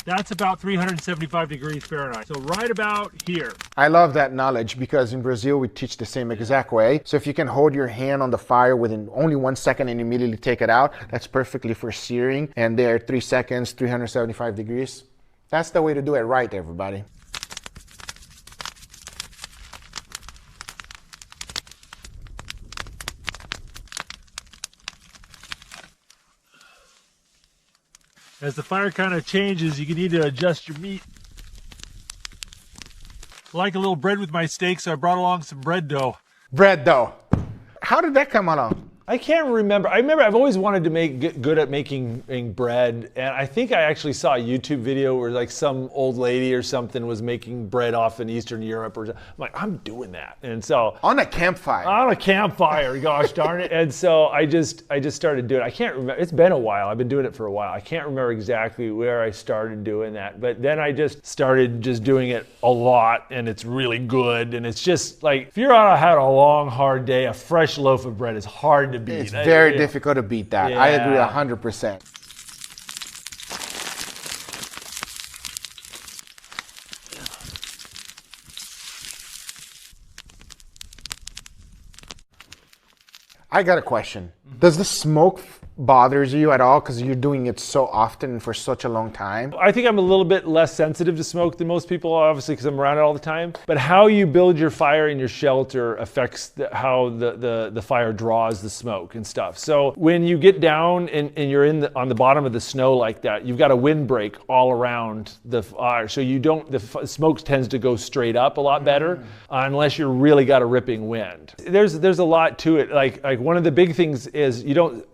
that's about 375 degrees Fahrenheit. So right about here. I love that knowledge because in Brazil we teach the same exact way. So if you can hold your hand on the fire within only 1 second and immediately take it out, that's perfectly for searing. And there, 3 seconds, 375 degrees. That's the way to do it right, everybody. As the fire kind of changes, you need to adjust your meat. I like a little bread with my steak, so I brought along some bread dough. Bread dough. How did that come along? I can't remember. I remember I've always wanted to get good at making bread, and I think I actually saw a YouTube video where like some old lady or something was making bread off in Eastern Europe. I'm like, I'm doing that, and so on a campfire. On a campfire, gosh darn it! And so I just started doing it. I can't remember. It's been a while. I've been doing it for a while. I can't remember exactly where I started doing that, but then I just started doing it a lot, and it's really good. And it's just like if you're had a long, hard day, a fresh loaf of bread is hard to beat. It's very difficult to beat that. Yeah. I agree 100%. I got a question. Does the smoke bothers you at all because you're doing it so often and for such a long time? I think I'm a little bit less sensitive to smoke than most people, obviously, because I'm around it all the time. But how you build your fire in your shelter affects how the fire draws the smoke and stuff. So when you get down and you're on the bottom of the snow like that, you've got a windbreak all around the fire. So the smoke tends to go straight up a lot better unless you really got a ripping wind. There's a lot to it. Like one of the big things is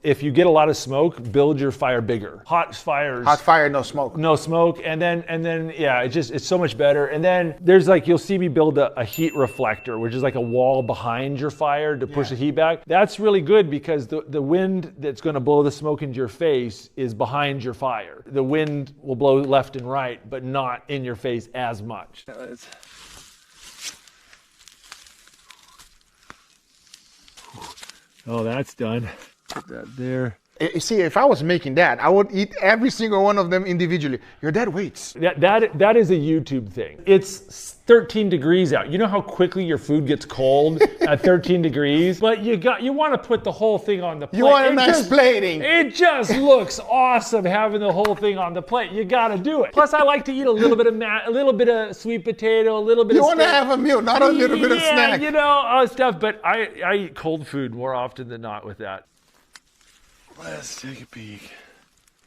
if you get a lot of smoke, build your fire bigger. Hot fires. Hot fire, no smoke. No smoke, and then yeah, it's so much better. And then there's like, you'll see me build a heat reflector, which is like a wall behind your fire to push the heat back. That's really good because the wind that's going to blow the smoke into your face is behind your fire. The wind will blow left and right, but not in your face as much. Oh, that's done. Put that there. You see, if I was making that, I would eat every single one of them individually. Your dad waits. That is a YouTube thing. It's 13 degrees out. You know how quickly your food gets cold at 13 degrees? But you want to put the whole thing on the plate. You want a nice plating. It just looks awesome having the whole thing on the plate. You got to do it. Plus, I like to eat a little bit of sweet potato, a little bit of You want to have a meal, not a little bit of snack. Yeah, you know, stuff. But I eat cold food more often than not with that. Let's take a peek.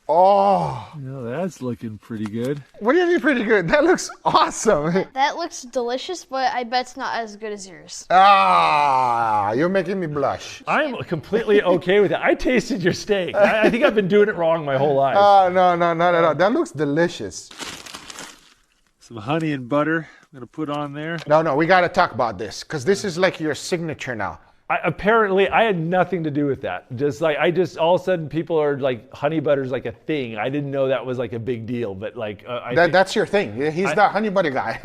Oh. No, that's looking pretty good. What do you mean pretty good? That looks awesome. That looks delicious, but I bet it's not as good as yours. Ah, you're making me blush. I'm completely okay with it. I tasted your steak. I think I've been doing it wrong my whole life. Oh, no, not at all. That looks delicious. Some honey and butter I'm gonna put on there. No, we gotta talk about this, because this is like your signature now. Apparently, I had nothing to do with that. All of a sudden, people are like, honey butter's like a thing. I didn't know that was like a big deal, but like, that's your thing. He's the honey butter guy.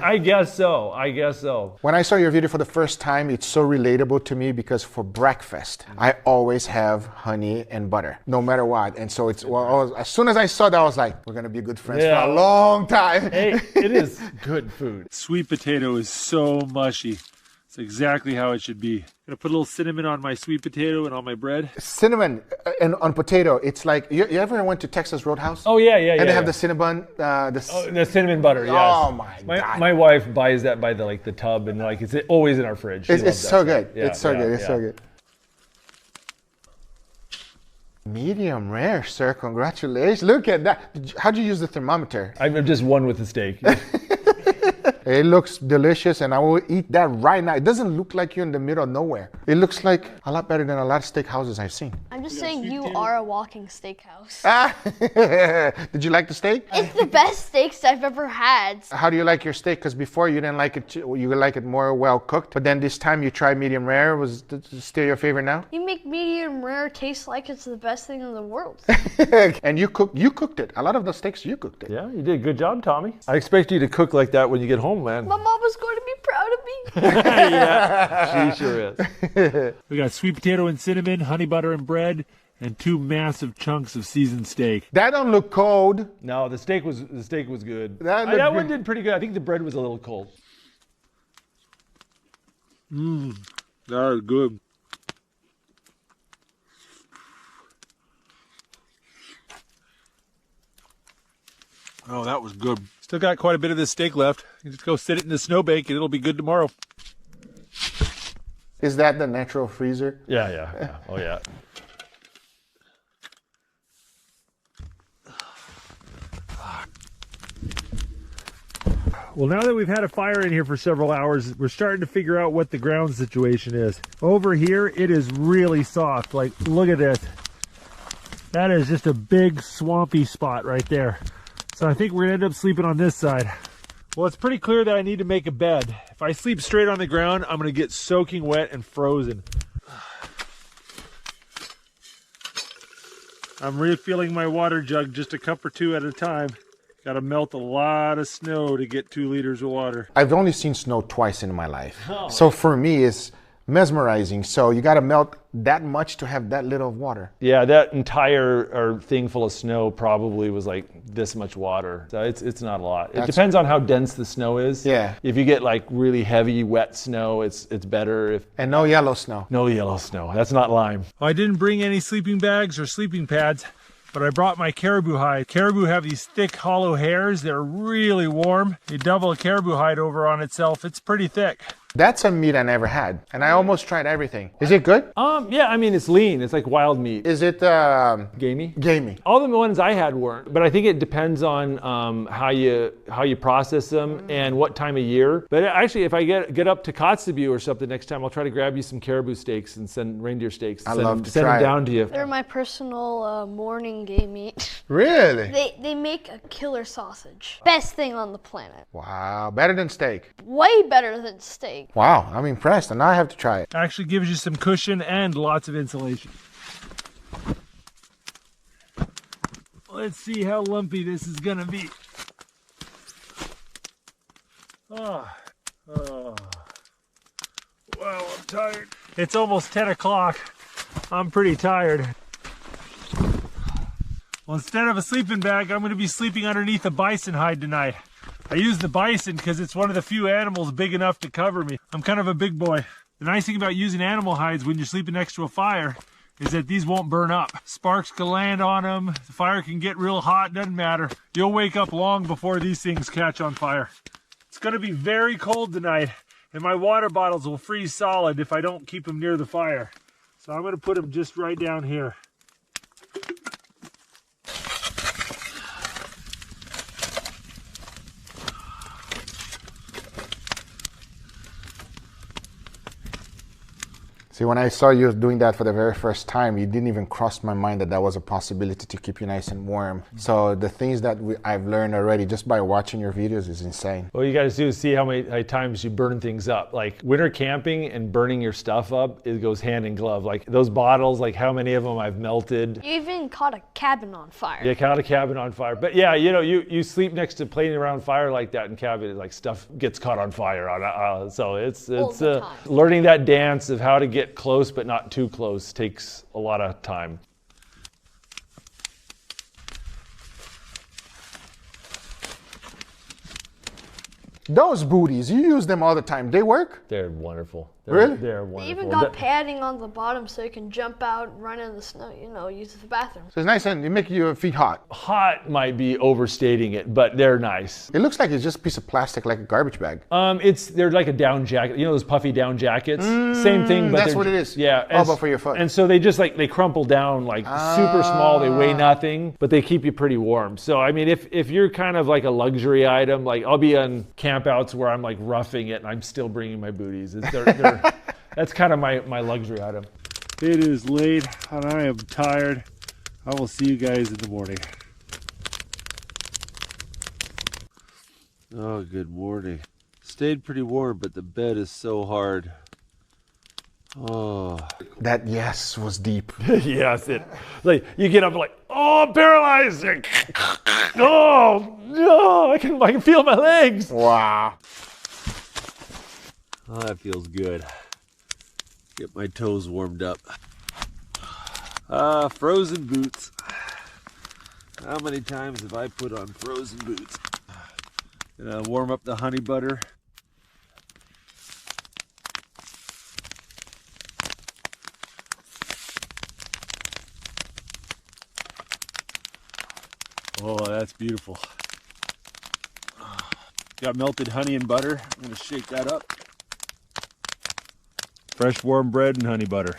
I guess so. I guess so. When I saw your video for the first time, it's so relatable to me because for breakfast, I always have honey and butter, no matter what. And so as soon as I saw that, I was like, we're gonna be good friends for a long time. Hey, it is good food. Sweet potato is so mushy. It's exactly how it should be. Gonna put a little cinnamon on my sweet potato and on my bread. Cinnamon and on potato, it's like, you ever went to Texas Roadhouse? Oh yeah. And they have the cinnamon, the cinnamon butter, yes. Oh my God. My wife buys that by the tub, and like it's always in our fridge. It's so good. It's so good. It's so good. Medium rare, sir. Congratulations. Look at that. How'd you use the thermometer? I'm just one with the steak. It looks delicious, and I will eat that right now. It doesn't look like you're in the middle of nowhere. It looks like a lot better than a lot of steakhouses I've seen. I'm just saying you are a walking steakhouse. Did you like the steak? It's the best steaks I've ever had. How do you like your steak? Because before you didn't like it, you like it more well cooked. But then this time you tried medium rare. Was it still your favorite now? You make medium rare taste like it's the best thing in the world. And you cooked it. A lot of the steaks you cooked it. Yeah, you did a good job, Tommy. I expect you to cook like that when you get home, man. My mama's going to be proud of me. Yeah, she sure is. We got sweet potato and cinnamon, honey butter and bread, and 2 massive chunks of seasoned steak. That don't look cold. No, the steak was good. That one did pretty good. I think the bread was a little cold. That is good. Oh, that was good. Still got quite a bit of this steak left. You just go sit it in the snowbank and it'll be good tomorrow. Is that the natural freezer? Yeah. Oh, yeah. Well, now that we've had a fire in here for several hours, we're starting to figure out what the ground situation is. Over here, it is really soft. Like, look at this. That is just a big swampy spot right there. So I think we're gonna end up sleeping on this side. Well, it's pretty clear that I need to make a bed. If I sleep straight on the ground, I'm gonna get soaking wet and frozen. I'm refilling my water jug just a cup or 2 at a time. Gotta melt a lot of snow to get 2 liters of water. I've only seen snow twice in my life. So for me, it's mesmerizing. So you gotta melt that much to have that little of water. Yeah, that entire thing full of snow probably was like this much water. So it's not a lot. It depends on how dense the snow is. Yeah. If you get like really heavy, wet snow, it's better. And no yellow snow. No yellow snow. That's not lime. I didn't bring any sleeping bags or sleeping pads, but I brought my caribou hide. Caribou have these thick, hollow hairs. They're really warm. You double a caribou hide over on itself, it's pretty thick. That's a meat I never had, and I almost tried everything. Is it good? Yeah, I mean, it's lean. It's like wild meat. Is it gamey? Gamey. All the ones I had weren't, but I think it depends on how you process them and what time of year. But actually, if I get up to Kotzebue or something next time, I'll try to grab you some caribou steaks and send reindeer steaks. I love to send try them down to you. They're my personal morning game meat. Really? They make a killer sausage. Best thing on the planet. Wow, better than steak. Way better than steak. Wow, I'm impressed, and now I have to try it. Actually gives you some cushion and lots of insulation. Let's see how lumpy this is gonna be. Oh. Wow, I'm tired. It's almost 10 o'clock. I'm pretty tired. Well, instead of a sleeping bag, I'm gonna be sleeping underneath a bison hide tonight. I use the bison because it's one of the few animals big enough to cover me. I'm kind of a big boy. The nice thing about using animal hides when you're sleeping next to a fire is that these won't burn up. Sparks can land on them, the fire can get real hot, doesn't matter. You'll wake up long before these things catch on fire. It's gonna be very cold tonight, and my water bottles will freeze solid if I don't keep them near the fire. So I'm gonna put them just right down here. See, when I saw you doing that for the very first time, it didn't even cross my mind that that was a possibility to keep you nice and warm. So the things that I've learned already just by watching your videos is insane. What you guys do is see how many times you burn things up. Like winter camping and burning your stuff up, it goes hand in glove. Like those bottles, like how many of them I've melted. You even caught a cabin on fire. Yeah, caught a cabin on fire. But yeah, you know, you sleep next to playing around fire like that in cabin, like stuff gets caught on fire. So it's learning that dance of how to get close but not too close takes a lot of time. Those booties, you use them all the time. They work? They're wonderful. Really? They're wonderful. They even got padding on the bottom so you can jump out, run in the snow, you know, use the bathroom. So it's nice and they make your feet hot. Hot might be overstating it, but they're nice. It looks like it's just a piece of plastic, like a garbage bag. They're like a down jacket. You know those puffy down jackets? Same thing, but that's what it is. Yeah. But for your foot. And so they just they crumple down like super small. They weigh nothing, but they keep you pretty warm. So I mean, if you're kind of like a luxury item, like I'll be on campouts where I'm like roughing it and I'm still bringing my booties. That's kind of my luxury item. It is late and I am tired. I will see you guys in the morning. Oh, good morning. Stayed pretty warm, but the bed is so hard. Oh. That yes was deep. Yes, like you get up like, oh, I'm paralyzed. Oh, no, I can feel my legs. Wow. Oh, that feels good. Get my toes warmed up. Frozen boots. How many times have I put on frozen boots? Gonna warm up the honey butter. Oh, that's beautiful. Got melted honey and butter. I'm gonna shake that up. Fresh warm bread and honey butter.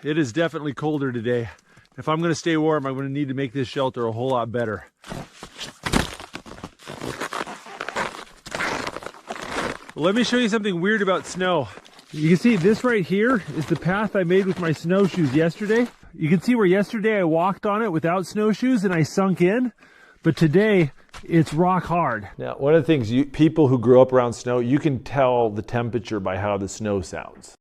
It is definitely colder today. If I'm gonna stay warm, I'm gonna need to make this shelter a whole lot better. Let me show you something weird about snow. You can see this right here is the path I made with my snowshoes yesterday. You can see where yesterday I walked on it without snowshoes and I sunk in, but today it's rock hard. Now, one of the things people who grew up around snow, you can tell the temperature by how the snow sounds.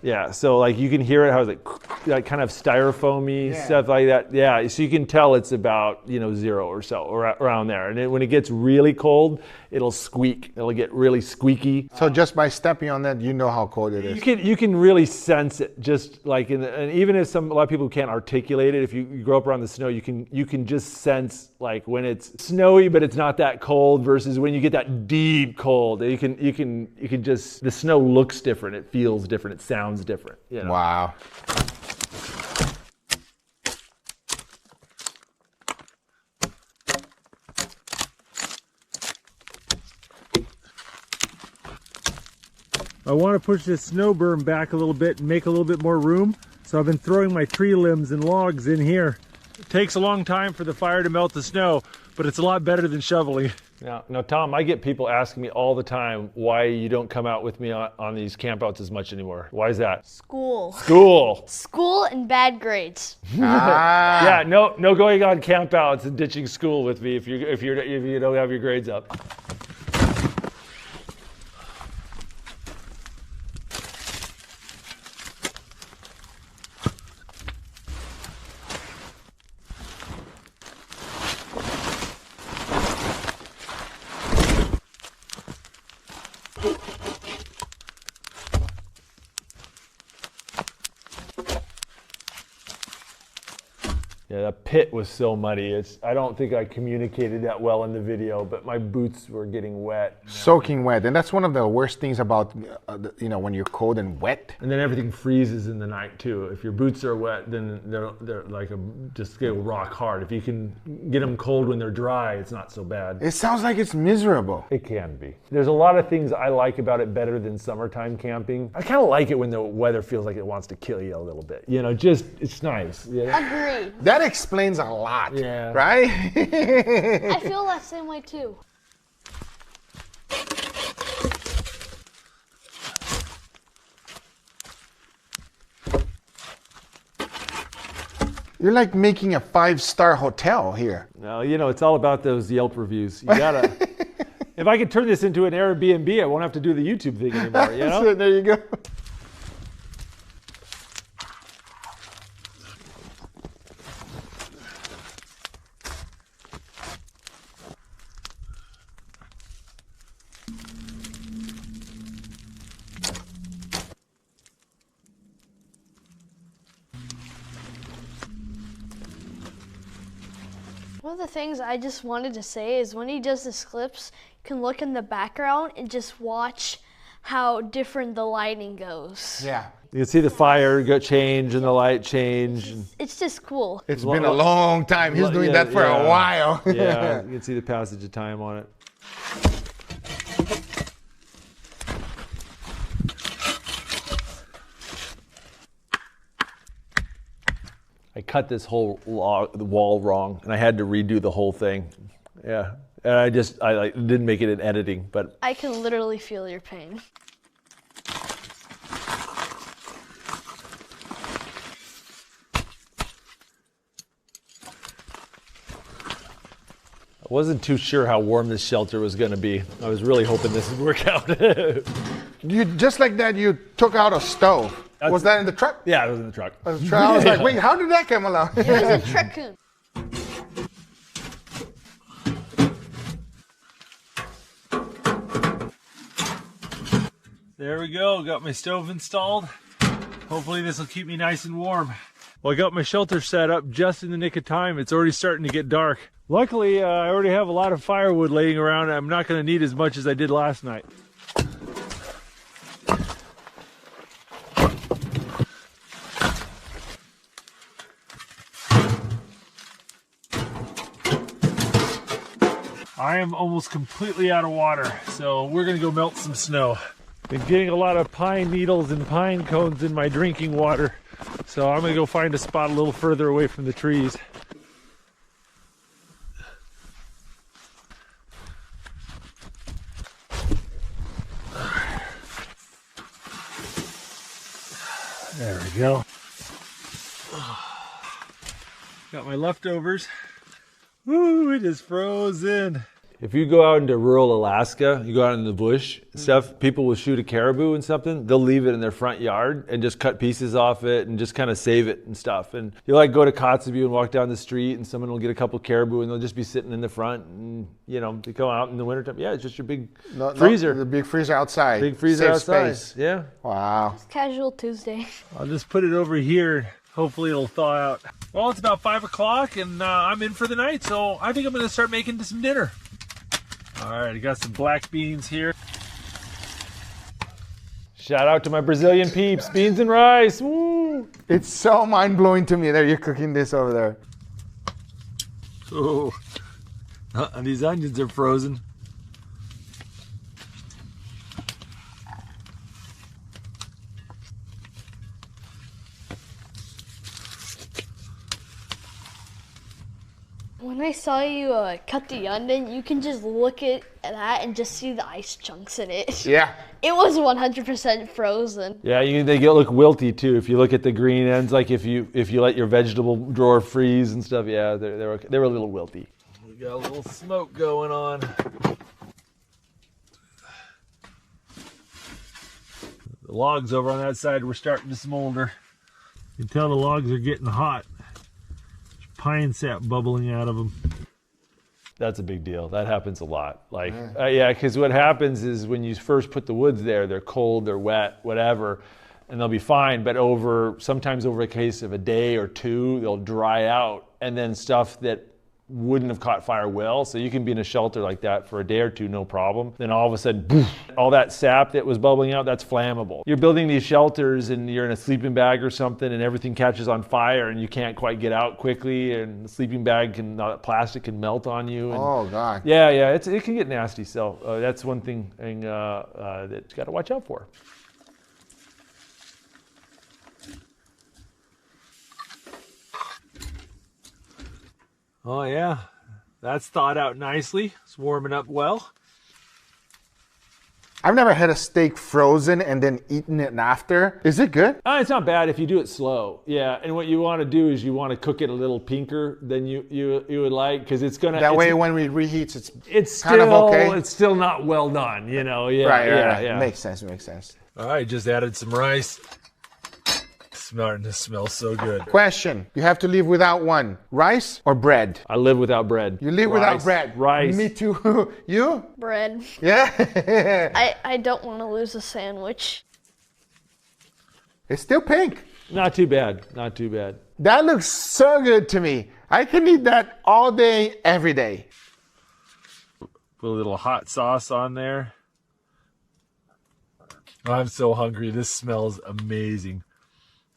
Yeah, so like you can hear it how it's like kind of styrofoamy stuff like that. Yeah, so you can tell it's about 0 or so around there. And when it gets really cold, it'll squeak. It'll get really squeaky. So just by stepping on that, you know how cold it is. You can really sense it. Just like and even if a lot of people can't articulate it, if you grow up around the snow, you can just sense like when it's snowy but it's not that cold versus when you get that deep cold. You can just, the snow looks different. It feels different. It sounds different. Wow. I want to push this snow berm back a little bit and make a little bit more room. So I've been throwing my tree limbs and logs in here. It takes a long time for the fire to melt the snow, but it's a lot better than shoveling. Now, Tom, I get people asking me all the time why you don't come out with me on these campouts as much anymore. Why is that? School. School And bad grades. Yeah, no going on campouts and ditching school with me if you don't have your grades up. Yeah, that pit was so muddy. I don't think I communicated that well in the video, but my boots were getting wet. Soaking wet, and that's one of the worst things about, when you're cold and wet. And then everything freezes in the night too. If your boots are wet, then they're like just go rock hard. If you can get them cold when they're dry, it's not so bad. It sounds like it's miserable. It can be. There's a lot of things I like about it better than summertime camping. I kind of like it when the weather feels like it wants to kill you a little bit. It's nice. Agreed. That explains a lot, yeah. Right? I feel that same way too. You're like making a 5-star hotel here. No, it's all about those Yelp reviews. You gotta. If I could turn this into an Airbnb, I won't have to do the YouTube thing anymore. So there you go. One of the things I just wanted to say is when he does this clips, you can look in the background and just watch how different the lighting goes. Yeah. You can see the fire change and the light change. It's just cool. It's been a long time. He's doing that for a while. Yeah, you can see the passage of time on it. I cut this whole wall wrong, and I had to redo the whole thing. Yeah, and I didn't make it in editing, but I can literally feel your pain. I wasn't too sure how warm this shelter was going to be. I was really hoping this would work out. Just like that, you took out a stove. Was that in the truck? Yeah, it was in the truck. I was like, wait, how did that come along? It was a Traccoon. There we go, got my stove installed. Hopefully this will keep me nice and warm. Well, I got my shelter set up just in the nick of time. It's already starting to get dark. Luckily, I already have a lot of firewood laying around. I'm not going to need as much as I did last night. I am almost completely out of water, so we're gonna go melt some snow. Been getting a lot of pine needles and pine cones in my drinking water, so I'm gonna go find a spot a little further away from the trees. There we go. Got my leftovers. Woo, it is frozen. If you go out into rural Alaska, you go out in the bush and stuff, people will shoot a caribou and something, they'll leave it in their front yard and just cut pieces off it and just kind of save it and stuff. And you'll like go to Kotzebue and walk down the street and someone will get a couple caribou and they'll just be sitting in the front and, they come out in the wintertime. Yeah, it's just your big freezer. The big freezer outside. Big freezer Safe outside. Space. Yeah. Wow. It's Casual Tuesday. I'll just put it over here. Hopefully it'll thaw out. Well, it's about 5 o'clock and I'm in for the night, so I think I'm going to start making some dinner. All right, I got some black beans here. Shout out to my Brazilian peeps, beans and rice. Woo! It's so mind-blowing to me that you're cooking this over there. Oh, and these onions are frozen. saw you cut the onion, you can just look at that and just see the ice chunks in it. Yeah. It was 100% frozen. Yeah, they look wilty too. If you look at the green ends, like if you let your vegetable drawer freeze and stuff, yeah, they were a little wilty. We got a little smoke going on. The logs over on that side were starting to smolder. You can tell the logs are getting hot. There's pine sap bubbling out of them. That's a big deal. That happens a lot. Like, yeah, because what happens is when you first put the woods there, they're cold, they're wet, whatever, and they'll be fine. But sometimes over a case of a day or two, they'll dry out, and then stuff that wouldn't have caught fire will. So you can be in a shelter like that for a day or two, no problem. Then all of a sudden, poof, all that sap that was bubbling out, that's flammable. You're building these shelters and you're in a sleeping bag or something and everything catches on fire and you can't quite get out quickly and the sleeping bag plastic can melt on you. And, oh, God. Yeah, it can get nasty. So that's one thing that you got to watch out for. Oh yeah, that's thawed out nicely. It's warming up well. I've never had a steak frozen and then eaten it after. Is it good? It's not bad if you do it slow. Yeah, and what you want to do is you want to cook it a little pinker than you would like, because it's gonna. That way, when it reheats, it's kind still of okay. It's still not well done, you know. Yeah, right. Yeah. Makes sense. All right, just added some rice. Starting to smell so good. Question: you have to live without one, rice or bread? I live without bread. You live without bread. Rice. Me too. You? Bread. Yeah. I don't want to lose a sandwich. It's still pink. Not too bad. Not too bad. That looks so good to me. I can eat that all day, every day. Put a little hot sauce on there. I'm so hungry. This smells amazing.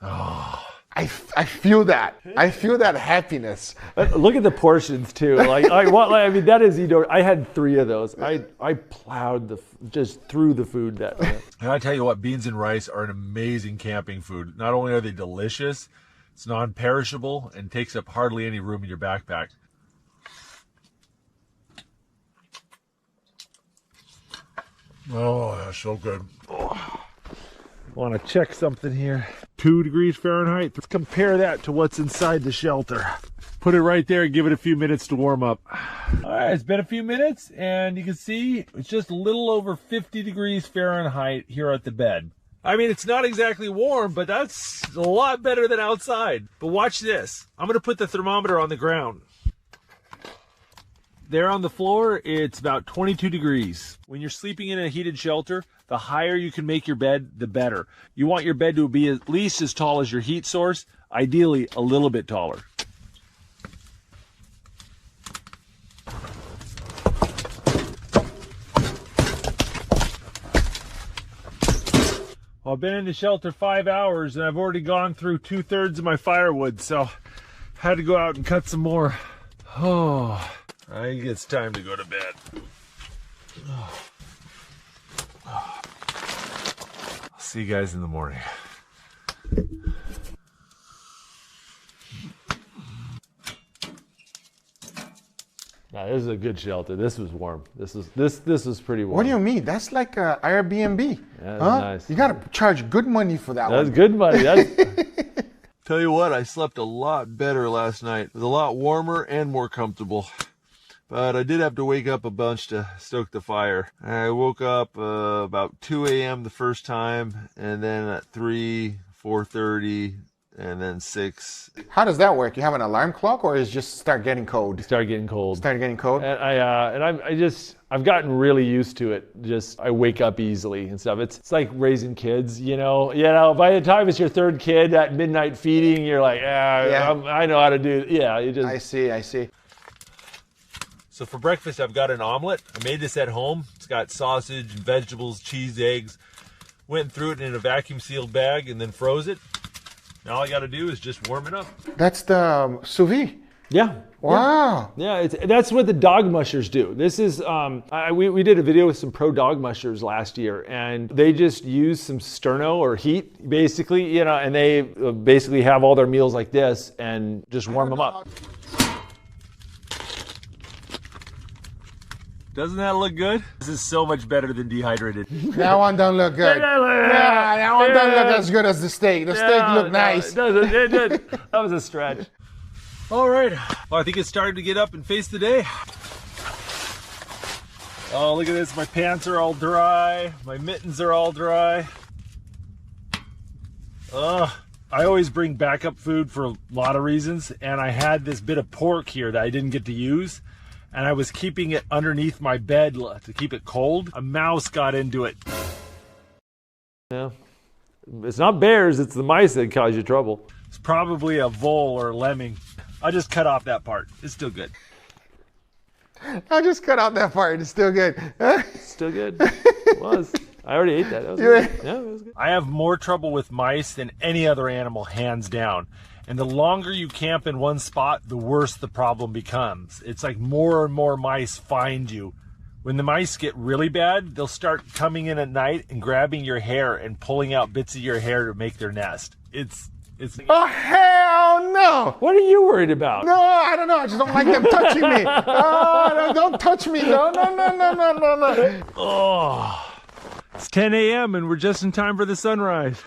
Oh. I feel that. I feel that happiness. Look at the portions too. I mean, that is, I had 3 of those. I plowed just through the food that day. And I tell you what, beans and rice are an amazing camping food. Not only are they delicious, it's non-perishable and takes up hardly any room in your backpack. Oh, that's so good. Want to check something here. 2 degrees Fahrenheit. Let's compare that to what's inside the shelter. Put it right there and give it a few minutes to warm up. All right, it's been a few minutes and you can see it's just a little over 50 degrees Fahrenheit here at the bed. I mean, it's not exactly warm, but that's a lot better than outside. But watch this. I'm going to put the thermometer on the ground. There on the floor, it's about 22 degrees. When you're sleeping in a heated shelter, the higher you can make your bed, the better. You want your bed to be at least as tall as your heat source, ideally a little bit taller. Well, I've been in the shelter 5 hours and I've already gone through 2/3 of my firewood, so I had to go out and cut some more. Oh. I think it's time to go to bed. I'll see you guys in the morning. Nah, this is a good shelter. This was warm. This is pretty warm. What do you mean? That's like a Airbnb. Yeah, that's nice. You gotta charge good money for that one. That's good money. Tell you what, I slept a lot better last night. It was a lot warmer and more comfortable. But I did have to wake up a bunch to stoke the fire. I woke up about 2 a.m. the first time, and then at 3, 4:30, and then 6. How does that work? You have an alarm clock, or is it just start getting cold? Start getting cold. And I've gotten really used to it. I wake up easily and stuff. It's like raising kids, you know. By the time it's your 3rd kid at midnight feeding, you're like, I know how to do it. Yeah, you just. I see. So for breakfast, I've got an omelet. I made this at home. It's got sausage and vegetables, cheese, eggs. Went and threw it in a vacuum sealed bag and then froze it. Now all I got to do is just warm it up. That's the sous vide. Yeah. Wow. Yeah, that's what the dog mushers do. This is, we did a video with some pro dog mushers last year, and they just use some sterno or heat, basically, and they basically have all their meals like this and just warm them up. Doesn't that look good? This is so much better than dehydrated. That one don't look good. Yeah, that one don't look as good as the steak. The steak looked nice. It did. That was a stretch. All right. Well, I think it's starting to get up and face the day. Oh, look at this. My pants are all dry. My mittens are all dry. I always bring backup food for a lot of reasons, and I had this bit of pork here that I didn't get to use, and I was keeping it underneath my bed to keep it cold. A mouse got into it. Yeah. It's not bears, it's the mice that cause you trouble. It's probably a vole or a lemming. I just cut off that part. It's still good. I just cut out that part. It's still good. Still good. It was. I already ate that. That was good. Yeah, it was good. I have more trouble with mice than any other animal, hands down. And the longer you camp in one spot, the worse the problem becomes. It's like more and more mice find you. When the mice get really bad, they'll start coming in at night and grabbing your hair and pulling out bits of your hair to make their nest. It's Oh, hell no! What are you worried about? No, I don't know. I just don't like them touching me. Oh, don't touch me. No. Oh, it's 10 a.m. and we're just in time for the sunrise.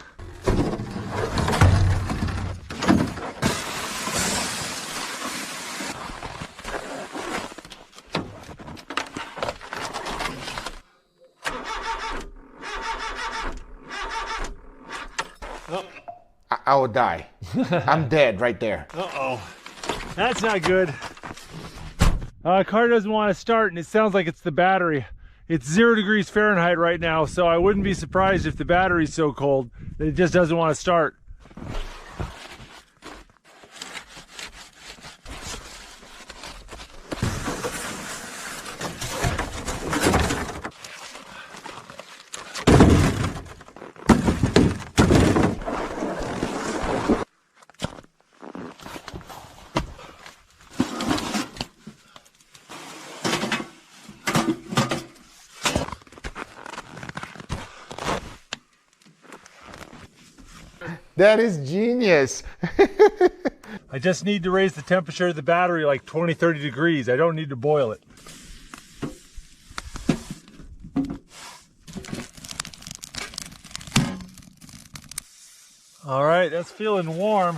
I will die. I'm dead right there. Uh-oh. That's not good. Car doesn't want to start, and it sounds like it's the battery. It's 0 degrees Fahrenheit right now, so I wouldn't be surprised if the battery's so cold that it just doesn't want to start. That is genius. I just need to raise the temperature of the battery like 20, 30 degrees. I don't need to boil it. All right, that's feeling warm.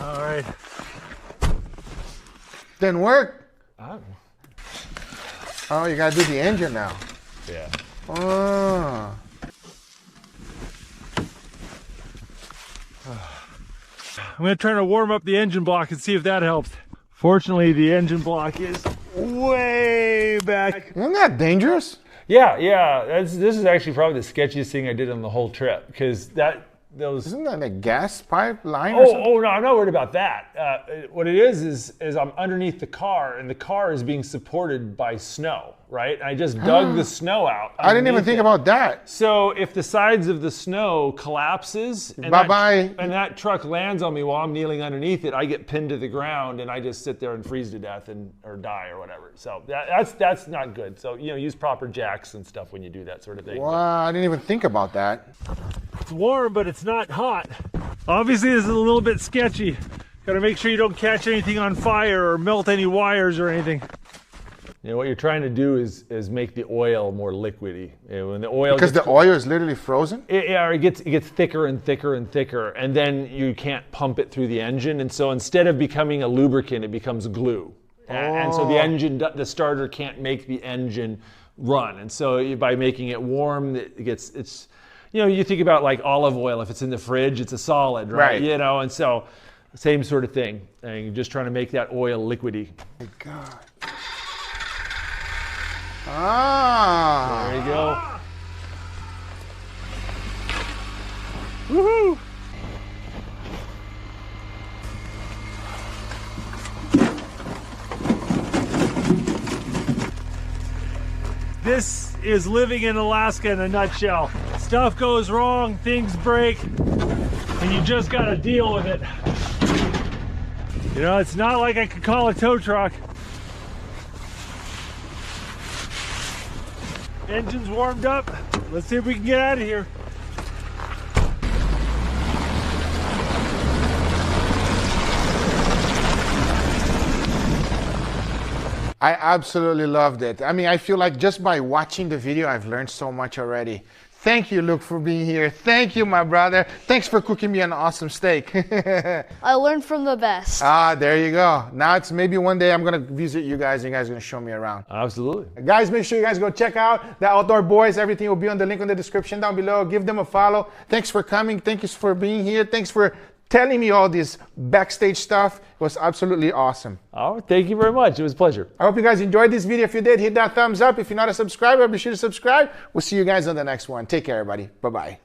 All right. Didn't work. Oh. Oh, you gotta do the engine now. Yeah. Oh. I'm gonna try to warm up the engine block and see if that helps. Fortunately, the engine block is way back. Isn't that dangerous? Yeah. This is actually probably the sketchiest thing I did on the whole trip, because Isn't that a gas pipeline or something? Oh, no, I'm not worried about that. What it is I'm underneath the car, and the car is being supported by snow, right? And I just dug the snow out. I didn't even think about that. So if the sides of the snow collapses and that truck lands on me while I'm kneeling underneath it, I get pinned to the ground and I just sit there and freeze to death or die or whatever. So that's not good. So use proper jacks and stuff when you do that sort of thing. Wow, I didn't even think about that. It's warm, but it's not hot. Obviously, this is a little bit sketchy. Got to make sure you don't catch anything on fire or melt any wires or anything. What you're trying to do is make the oil more liquidy. When the oil because the oil is literally frozen? It gets thicker and thicker and thicker, and then you can't pump it through the engine. And so instead of becoming a lubricant, it becomes glue. And so the starter can't make the engine run. And so by making it warm, it's you think about like olive oil. If it's in the fridge, it's a solid, right? And so same sort of thing. And you're just trying to make that oil liquidy. Oh my God. Ah. There you go. Woohoo! This is living in Alaska in a nutshell. Stuff goes wrong, things break, and you just gotta deal with it. It's not like I could call a tow truck. Engine's warmed up. Let's see if we can get out of here. I absolutely loved it. I mean, I feel like just by watching the video, I've learned so much already. Thank you, Luke, for being here. Thank you, my brother. Thanks for cooking me an awesome steak. I learned from the best. Ah, there you go. Now it's maybe one day I'm going to visit you guys and you guys are going to show me around. Absolutely. Guys, make sure you guys go check out the Outdoor Boys. Everything will be on the link in the description down below. Give them a follow. Thanks for coming. Thank you for being here. Thanks for telling me all this backstage stuff. It was absolutely awesome. Oh, thank you very much. It was a pleasure. I hope you guys enjoyed this video. If you did, hit that thumbs up. If you're not a subscriber, be sure to subscribe. We'll see you guys on the next one. Take care, everybody. Bye-bye.